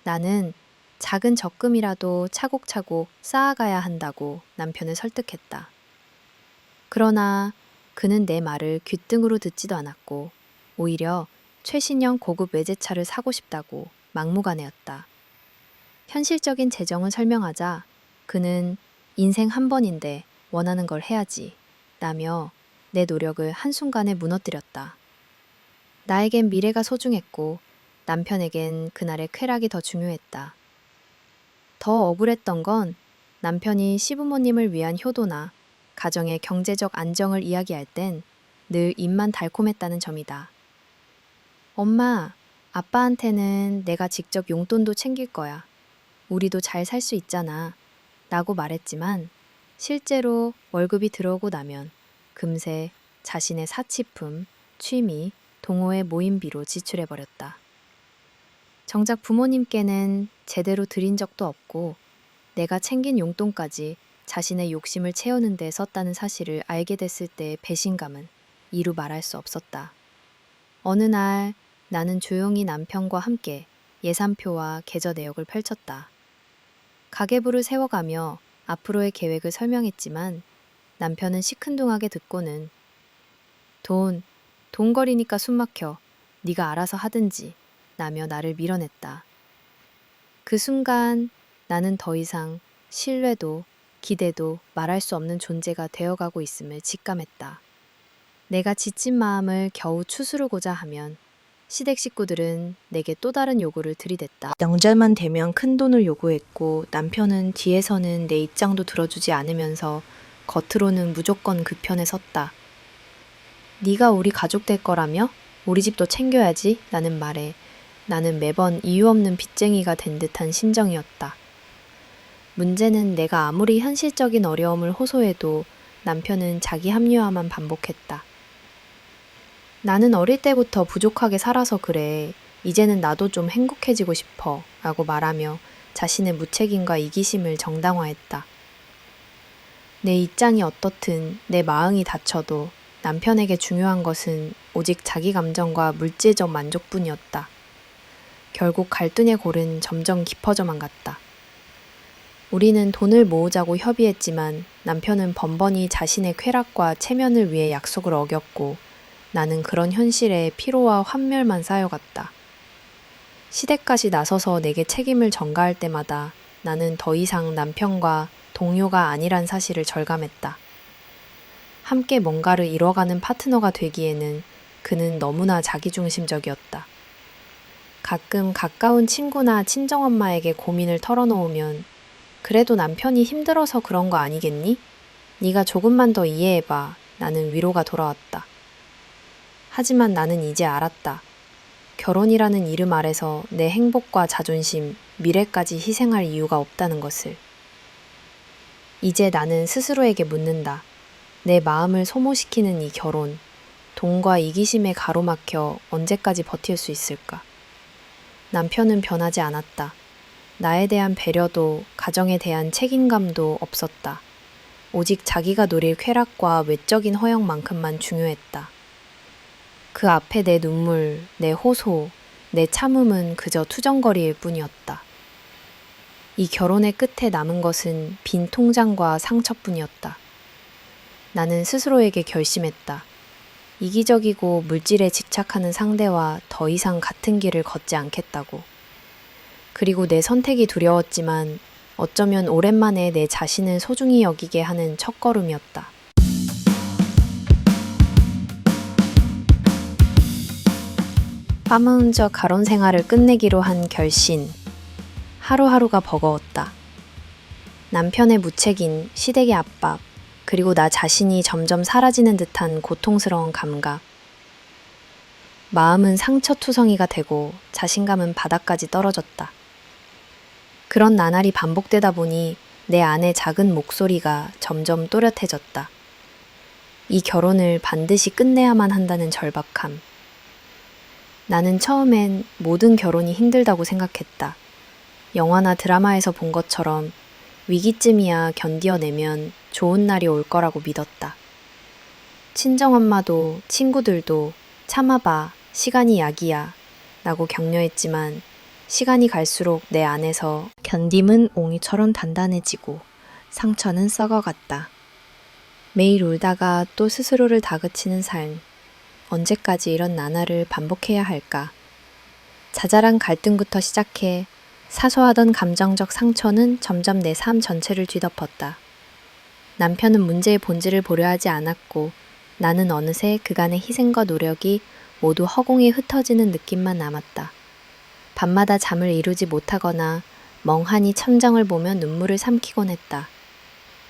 나는 작은 적금이라도 차곡차곡 쌓아가야 한다고 남편을 설득했다. 그러나 그는 내 말을 귓등으로 듣지도 않았고 오히려 최신형 고급 외제차를 사고 싶다고 막무가내였다. 현실적인 재정을 설명하자 그는 인생 한 번인데 원하는 걸 해야지 라며 내 노력을 한순간에 무너뜨렸다. 나에겐 미래가 소중했고 남편에겐 그날의 쾌락이 더 중요했다. 더 억울했던 건 남편이 시부모님을 위한 효도나 가정의 경제적 안정을 이야기할 땐 늘 입만 달콤했다는 점이다. 엄마, 아빠한테는 내가 직접 용돈도 챙길 거야. 우리도 잘 살 수 있잖아. 라고 말했지만 실제로 월급이 들어오고 나면 금세 자신의 사치품, 취미, 동호회 모임비로 지출해버렸다. 정작 부모님께는 제대로 드린 적도 없고 내가 챙긴 용돈까지 자신의 욕심을 채우는 데 썼다는 사실을 알게 됐을 때의 배신감은 이루 말할 수 없었다. 어느 날 나는 조용히 남편과 함께 예산표와 계좌 내역을 펼쳤다. 가계부를 세워가며 앞으로의 계획을 설명했지만 남편은 시큰둥하게 듣고는 돈 거리니까 숨 막혀. 네가 알아서 하든지 라며 나를 밀어냈다. 그 순간 나는 더 이상 신뢰도 기대도 말할 수 없는 존재가 되어가고 있음을 직감했다. 내가 지친 마음을 겨우 추스르고자 하면 시댁 식구들은 내게 또 다른 요구를 들이댔다. 명절만 되면 큰돈을 요구했고 남편은 뒤에서는 내 입장도 들어주지 않으면서 겉으로는 무조건 그 편에 섰다. 네가 우리 가족 될 거라며? 우리 집도 챙겨야지 라는 말에 나는 매번 이유 없는 빚쟁이가 된 듯한 심정이었다. 문제는 내가 아무리 현실적인 어려움을 호소해도 남편은 자기 합리화만 반복했다. 나는 어릴 때부터 부족하게 살아서 그래. 이제는 나도 좀 행복해지고 싶어. 라고 말하며 자신의 무책임과 이기심을 정당화했다. 내 입장이 어떻든 내 마음이 다쳐도 남편에게 중요한 것은 오직 자기 감정과 물질적 만족뿐이었다. 결국 갈등의 골은 점점 깊어져만 갔다. 우리는 돈을 모으자고 협의했지만 남편은 번번이 자신의 쾌락과 체면을 위해 약속을 어겼고 나는 그런 현실에 피로와 환멸만 쌓여갔다. 시댁까지 나서서 내게 책임을 전가할 때마다 나는 더 이상 남편과 동료가 아니란 사실을 절감했다. 함께 뭔가를 이뤄가는 파트너가 되기에는 그는 너무나 자기중심적이었다. 가끔 가까운 친구나 친정엄마에게 고민을 털어놓으면 그래도 남편이 힘들어서 그런 거 아니겠니? 네가 조금만 더 이해해봐. 나는 위로가 돌아왔다. 하지만 나는 이제 알았다. 결혼이라는 이름 아래서 내 행복과 자존심, 미래까지 희생할 이유가 없다는 것을. 이제 나는 스스로에게 묻는다. 내 마음을 소모시키는 이 결혼, 돈과 이기심에 가로막혀 언제까지 버틸 수 있을까? 남편은 변하지 않았다. 나에 대한 배려도 가정에 대한 책임감도 없었다. 오직 자기가 누릴 쾌락과 외적인 허영만큼만 중요했다. 그 앞에 내 눈물, 내 호소, 내 참음은 그저 투정거리일 뿐이었다. 이 결혼의 끝에 남은 것은 빈 통장과 상처뿐이었다. 나는 스스로에게 결심했다. 이기적이고 물질에 집착하는 상대와 더 이상 같은 길을 걷지 않겠다고. 그리고 내 선택이 두려웠지만 어쩌면 오랜만에 내 자신을 소중히 여기게 하는 첫걸음이었다. 빠무은저 가론 생활을 끝내기로 한 결심. 하루하루가 버거웠다. 남편의 무책임, 시댁의 압박, 그리고 나 자신이 점점 사라지는 듯한 고통스러운 감각. 마음은 상처투성이가 되고 자신감은 바닥까지 떨어졌다. 그런 나날이 반복되다 보니 내 안의 작은 목소리가 점점 또렷해졌다. 이 결혼을 반드시 끝내야만 한다는 절박함. 나는 처음엔 모든 결혼이 힘들다고 생각했다. 영화나 드라마에서 본 것처럼 위기쯤이야 견디어내면 좋은 날이 올 거라고 믿었다. 친정엄마도 친구들도 참아봐, 시간이 약이야 라고 격려했지만 시간이 갈수록 내 안에서 견딤은 옹이처럼 단단해지고 상처는 썩어갔다. 매일 울다가 또 스스로를 다그치는 삶. 언제까지 이런 나날을 반복해야 할까? 자잘한 갈등부터 시작해 사소하던 감정적 상처는 점점 내 삶 전체를 뒤덮었다. 남편은 문제의 본질을 보려 하지 않았고 나는 어느새 그간의 희생과 노력이 모두 허공에 흩어지는 느낌만 남았다. 밤마다 잠을 이루지 못하거나 멍하니 천장을 보며 눈물을 삼키곤 했다.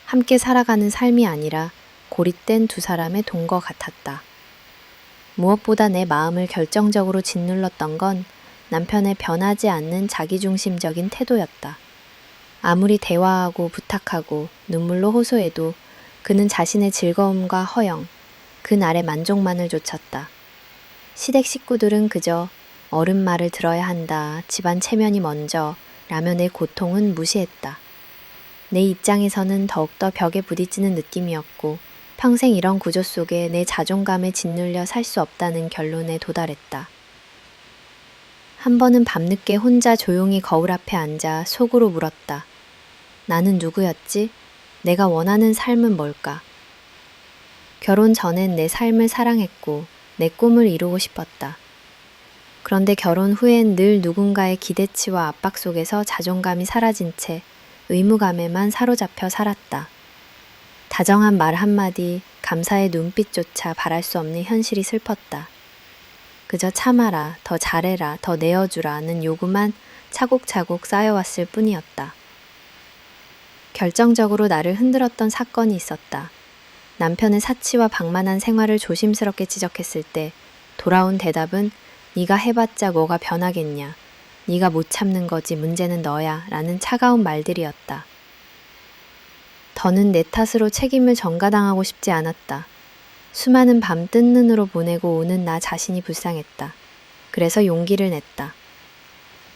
함께 살아가는 삶이 아니라 고립된 두 사람의 동거 같았다. 무엇보다 내 마음을 결정적으로 짓눌렀던 건 남편의 변하지 않는 자기중심적인 태도였다. 아무리 대화하고 부탁하고 눈물로 호소해도 그는 자신의 즐거움과 허영, 그날의 만족만을 좇았다. 시댁 식구들은 그저 어른 말을 들어야 한다, 집안 체면이 먼저, 라며 내 고통은 무시했다. 내 입장에서는 더욱더 벽에 부딪히는 느낌이었고 평생 이런 구조 속에 내 자존감에 짓눌려 살 수 없다는 결론에 도달했다. 한 번은 밤늦게 혼자 조용히 거울 앞에 앉아 속으로 물었다. 나는 누구였지? 내가 원하는 삶은 뭘까? 결혼 전엔 내 삶을 사랑했고 내 꿈을 이루고 싶었다. 그런데 결혼 후엔 늘 누군가의 기대치와 압박 속에서 자존감이 사라진 채 의무감에만 사로잡혀 살았다. 다정한 말 한마디, 감사의 눈빛조차 바랄 수 없는 현실이 슬펐다. 그저 참아라, 더 잘해라, 더 내어주라는 요구만 차곡차곡 쌓여왔을 뿐이었다. 결정적으로 나를 흔들었던 사건이 있었다. 남편의 사치와 방만한 생활을 조심스럽게 지적했을 때 돌아온 대답은 네가 해봤자 뭐가 변하겠냐. 네가 못 참는 거지 문제는 너야 라는 차가운 말들이었다. 더는 내 탓으로 책임을 전가당하고 싶지 않았다. 수많은 밤 뜬 눈으로 보내고 오는 나 자신이 불쌍했다. 그래서 용기를 냈다.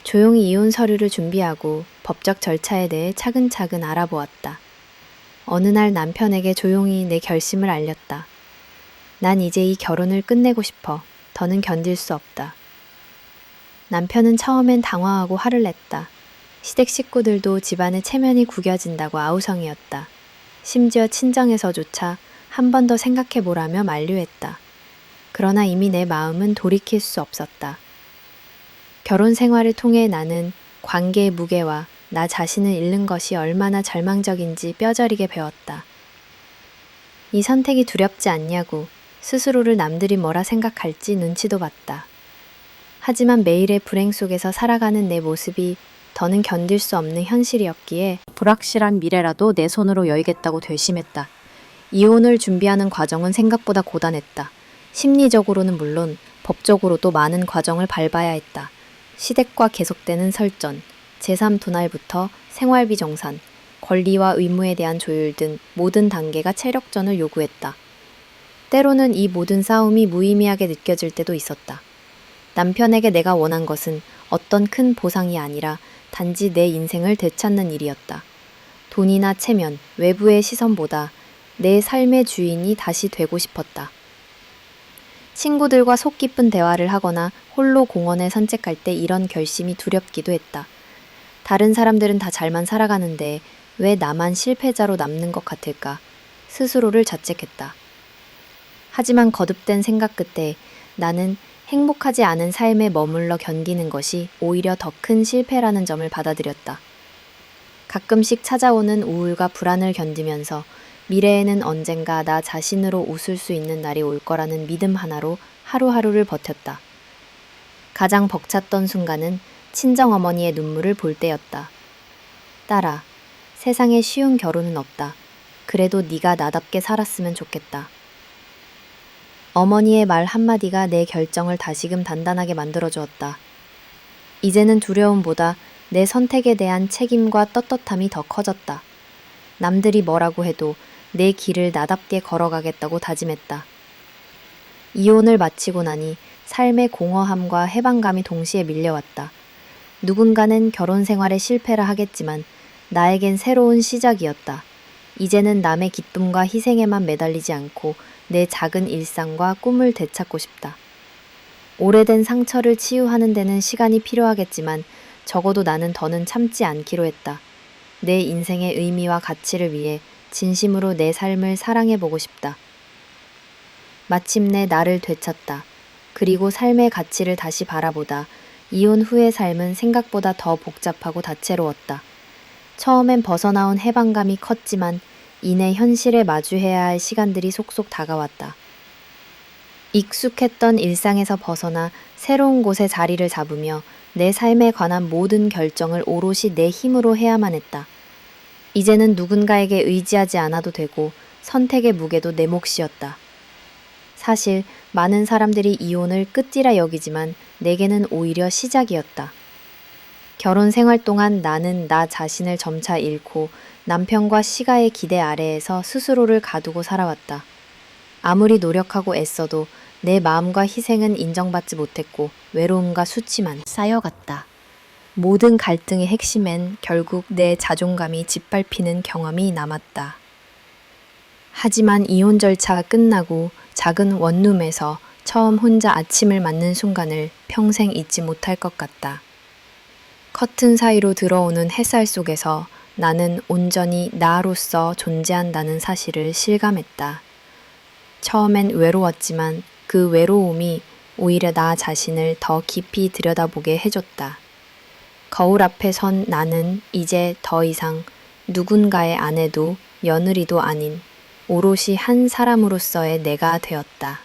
조용히 이혼 서류를 준비하고 법적 절차에 대해 차근차근 알아보았다. 어느 날 남편에게 조용히 내 결심을 알렸다. 난 이제 이 결혼을 끝내고 싶어. 더는 견딜 수 없다. 남편은 처음엔 당황하고 화를 냈다. 시댁 식구들도 집안의 체면이 구겨진다고 아우성이었다. 심지어 친정에서조차 한 번 더 생각해보라며 만류했다. 그러나 이미 내 마음은 돌이킬 수 없었다. 결혼 생활을 통해 나는 관계의 무게와 나 자신을 잃는 것이 얼마나 절망적인지 뼈저리게 배웠다. 이 선택이 두렵지 않냐고 스스로를 남들이 뭐라 생각할지 눈치도 봤다. 하지만 매일의 불행 속에서 살아가는 내 모습이 더는 견딜 수 없는 현실이었기에 불확실한 미래라도 내 손으로 여의겠다고 결심했다. 이혼을 준비하는 과정은 생각보다 고단했다. 심리적으로는 물론 법적으로도 많은 과정을 밟아야 했다. 시댁과 계속되는 설전, 제3 분할부터 생활비 정산, 권리와 의무에 대한 조율 등 모든 단계가 체력전을 요구했다. 때로는 이 모든 싸움이 무의미하게 느껴질 때도 있었다. 남편에게 내가 원한 것은 어떤 큰 보상이 아니라 단지 내 인생을 되찾는 일이었다. 돈이나 체면, 외부의 시선보다 내 삶의 주인이 다시 되고 싶었다. 친구들과 속 깊은 대화를 하거나 홀로 공원에 산책할 때 이런 결심이 두렵기도 했다. 다른 사람들은 다 잘만 살아가는데 왜 나만 실패자로 남는 것 같을까? 스스로를 자책했다. 하지만 거듭된 생각 끝에 나는 행복하지 않은 삶에 머물러 견디는 것이 오히려 더 큰 실패라는 점을 받아들였다. 가끔씩 찾아오는 우울과 불안을 견디면서 미래에는 언젠가 나 자신으로 웃을 수 있는 날이 올 거라는 믿음 하나로 하루하루를 버텼다. 가장 벅찼던 순간은 친정어머니의 눈물을 볼 때였다. 딸아, 세상에 쉬운 결혼은 없다. 그래도 네가 나답게 살았으면 좋겠다. 어머니의 말 한마디가 내 결정을 다시금 단단하게 만들어주었다. 이제는 두려움보다 내 선택에 대한 책임과 떳떳함이 더 커졌다. 남들이 뭐라고 해도 내 길을 나답게 걸어가겠다고 다짐했다. 이혼을 마치고 나니 삶의 공허함과 해방감이 동시에 밀려왔다. 누군가는 결혼 생활에 실패를 하겠지만 나에겐 새로운 시작이었다. 이제는 남의 기쁨과 희생에만 매달리지 않고 내 작은 일상과 꿈을 되찾고 싶다. 오래된 상처를 치유하는 데는 시간이 필요하겠지만 적어도 나는 더는 참지 않기로 했다. 내 인생의 의미와 가치를 위해 진심으로 내 삶을 사랑해보고 싶다. 마침내 나를 되찾다. 그리고 삶의 가치를 다시 바라보다 이혼 후의 삶은 생각보다 더 복잡하고 다채로웠다. 처음엔 벗어나온 해방감이 컸지만 이내 현실에 마주해야 할 시간들이 속속 다가왔다. 익숙했던 일상에서 벗어나 새로운 곳에 자리를 잡으며 내 삶에 관한 모든 결정을 오롯이 내 힘으로 해야만 했다. 이제는 누군가에게 의지하지 않아도 되고 선택의 무게도 내 몫이었다. 사실 많은 사람들이 이혼을 끝이라 여기지만 내게는 오히려 시작이었다. 결혼 생활 동안 나는 나 자신을 점차 잃고 남편과 시가의 기대 아래에서 스스로를 가두고 살아왔다. 아무리 노력하고 애써도 내 마음과 희생은 인정받지 못했고 외로움과 수치만 쌓여갔다. 모든 갈등의 핵심엔 결국 내 자존감이 짓밟히는 경험이 남았다. 하지만 이혼 절차가 끝나고 작은 원룸에서 처음 혼자 아침을 맞는 순간을 평생 잊지 못할 것 같다. 커튼 사이로 들어오는 햇살 속에서 나는 온전히 나로서 존재한다는 사실을 실감했다. 처음엔 외로웠지만 그 외로움이 오히려 나 자신을 더 깊이 들여다보게 해줬다. 거울 앞에 선 나는 이제 더 이상 누군가의 아내도 며느리도 아닌 오롯이 한 사람으로서의 내가 되었다.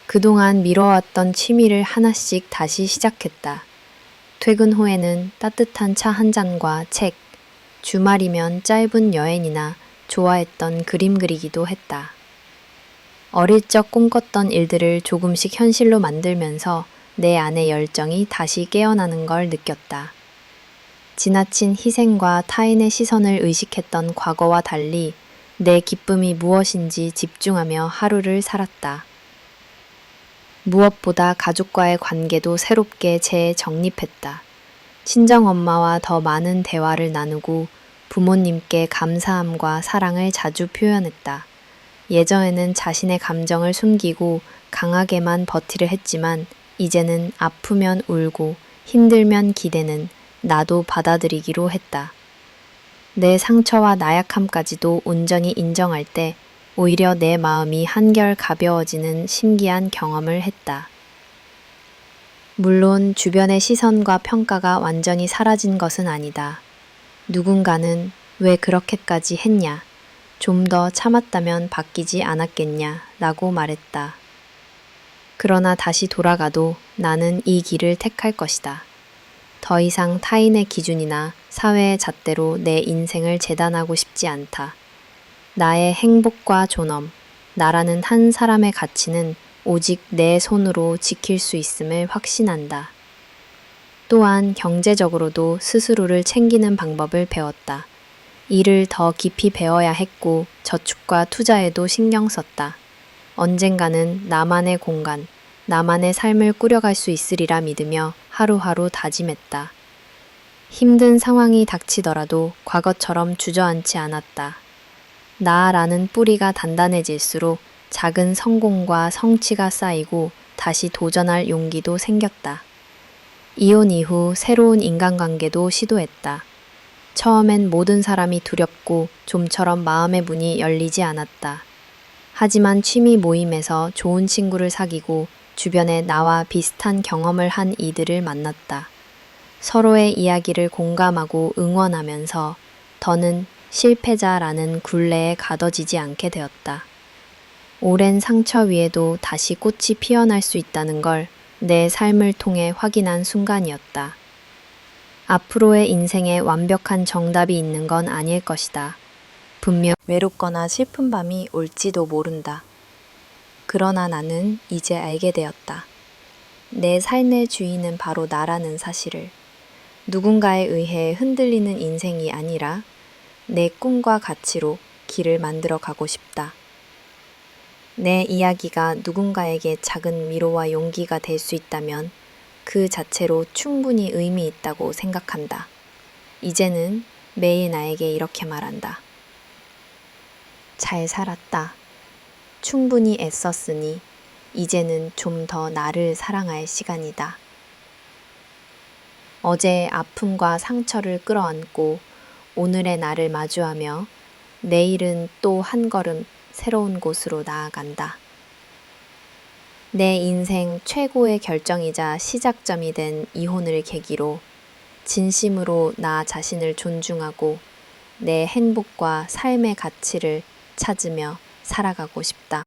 그동안 미뤄왔던 취미를 하나씩 다시 시작했다. 퇴근 후에는 따뜻한 차 한 잔과 책, 주말이면 짧은 여행이나 좋아했던 그림 그리기도 했다. 어릴 적 꿈꿨던 일들을 조금씩 현실로 만들면서 내 안의 열정이 다시 깨어나는 걸 느꼈다. 지나친 희생과 타인의 시선을 의식했던 과거와 달리 내 기쁨이 무엇인지 집중하며 하루를 살았다. 무엇보다 가족과의 관계도 새롭게 재정립했다. 친정엄마와 더 많은 대화를 나누고 부모님께 감사함과 사랑을 자주 표현했다. 예전에는 자신의 감정을 숨기고 강하게만 버티려 했지만 이제는 아프면 울고 힘들면 기대는 나도 받아들이기로 했다. 내 상처와 나약함까지도 온전히 인정할 때 오히려 내 마음이 한결 가벼워지는 신기한 경험을 했다. 물론 주변의 시선과 평가가 완전히 사라진 것은 아니다. 누군가는 왜 그렇게까지 했냐, 좀 더 참았다면 바뀌지 않았겠냐 라고 말했다. 그러나 다시 돌아가도 나는 이 길을 택할 것이다. 더 이상 타인의 기준이나 사회의 잣대로 내 인생을 재단하고 싶지 않다. 나의 행복과 존엄, 나라는 한 사람의 가치는 오직 내 손으로 지킬 수 있음을 확신한다. 또한 경제적으로도 스스로를 챙기는 방법을 배웠다. 일을 더 깊이 배워야 했고 저축과 투자에도 신경 썼다. 언젠가는 나만의 공간, 나만의 삶을 꾸려갈 수 있으리라 믿으며 하루하루 다짐했다. 힘든 상황이 닥치더라도 과거처럼 주저앉지 않았다. 나라는 뿌리가 단단해질수록 작은 성공과 성취가 쌓이고 다시 도전할 용기도 생겼다. 이혼 이후 새로운 인간관계도 시도했다. 처음엔 모든 사람이 두렵고 좀처럼 마음의 문이 열리지 않았다. 하지만 취미 모임에서 좋은 친구를 사귀고 주변에 나와 비슷한 경험을 한 이들을 만났다. 서로의 이야기를 공감하고 응원하면서 더는 실패자라는 굴레에 가둬지지 않게 되었다. 오랜 상처 위에도 다시 꽃이 피어날 수 있다는 걸 내 삶을 통해 확인한 순간이었다. 앞으로의 인생에 완벽한 정답이 있는 건 아닐 것이다. 분명 외롭거나 슬픈 밤이 올지도 모른다. 그러나 나는 이제 알게 되었다. 내 삶의 주인은 바로 나라는 사실을. 누군가에 의해 흔들리는 인생이 아니라 내 꿈과 가치로 길을 만들어 가고 싶다. 내 이야기가 누군가에게 작은 위로와 용기가 될 수 있다면 그 자체로 충분히 의미 있다고 생각한다. 이제는 매일 나에게 이렇게 말한다. 잘 살았다. 충분히 애썼으니 이제는 좀 더 나를 사랑할 시간이다. 어제의 아픔과 상처를 끌어안고 오늘의 나를 마주하며 내일은 또 한 걸음 새로운 곳으로 나아간다. 내 인생 최고의 결정이자 시작점이 된 이혼을 계기로 진심으로 나 자신을 존중하고 내 행복과 삶의 가치를 찾으며 살아가고 싶다.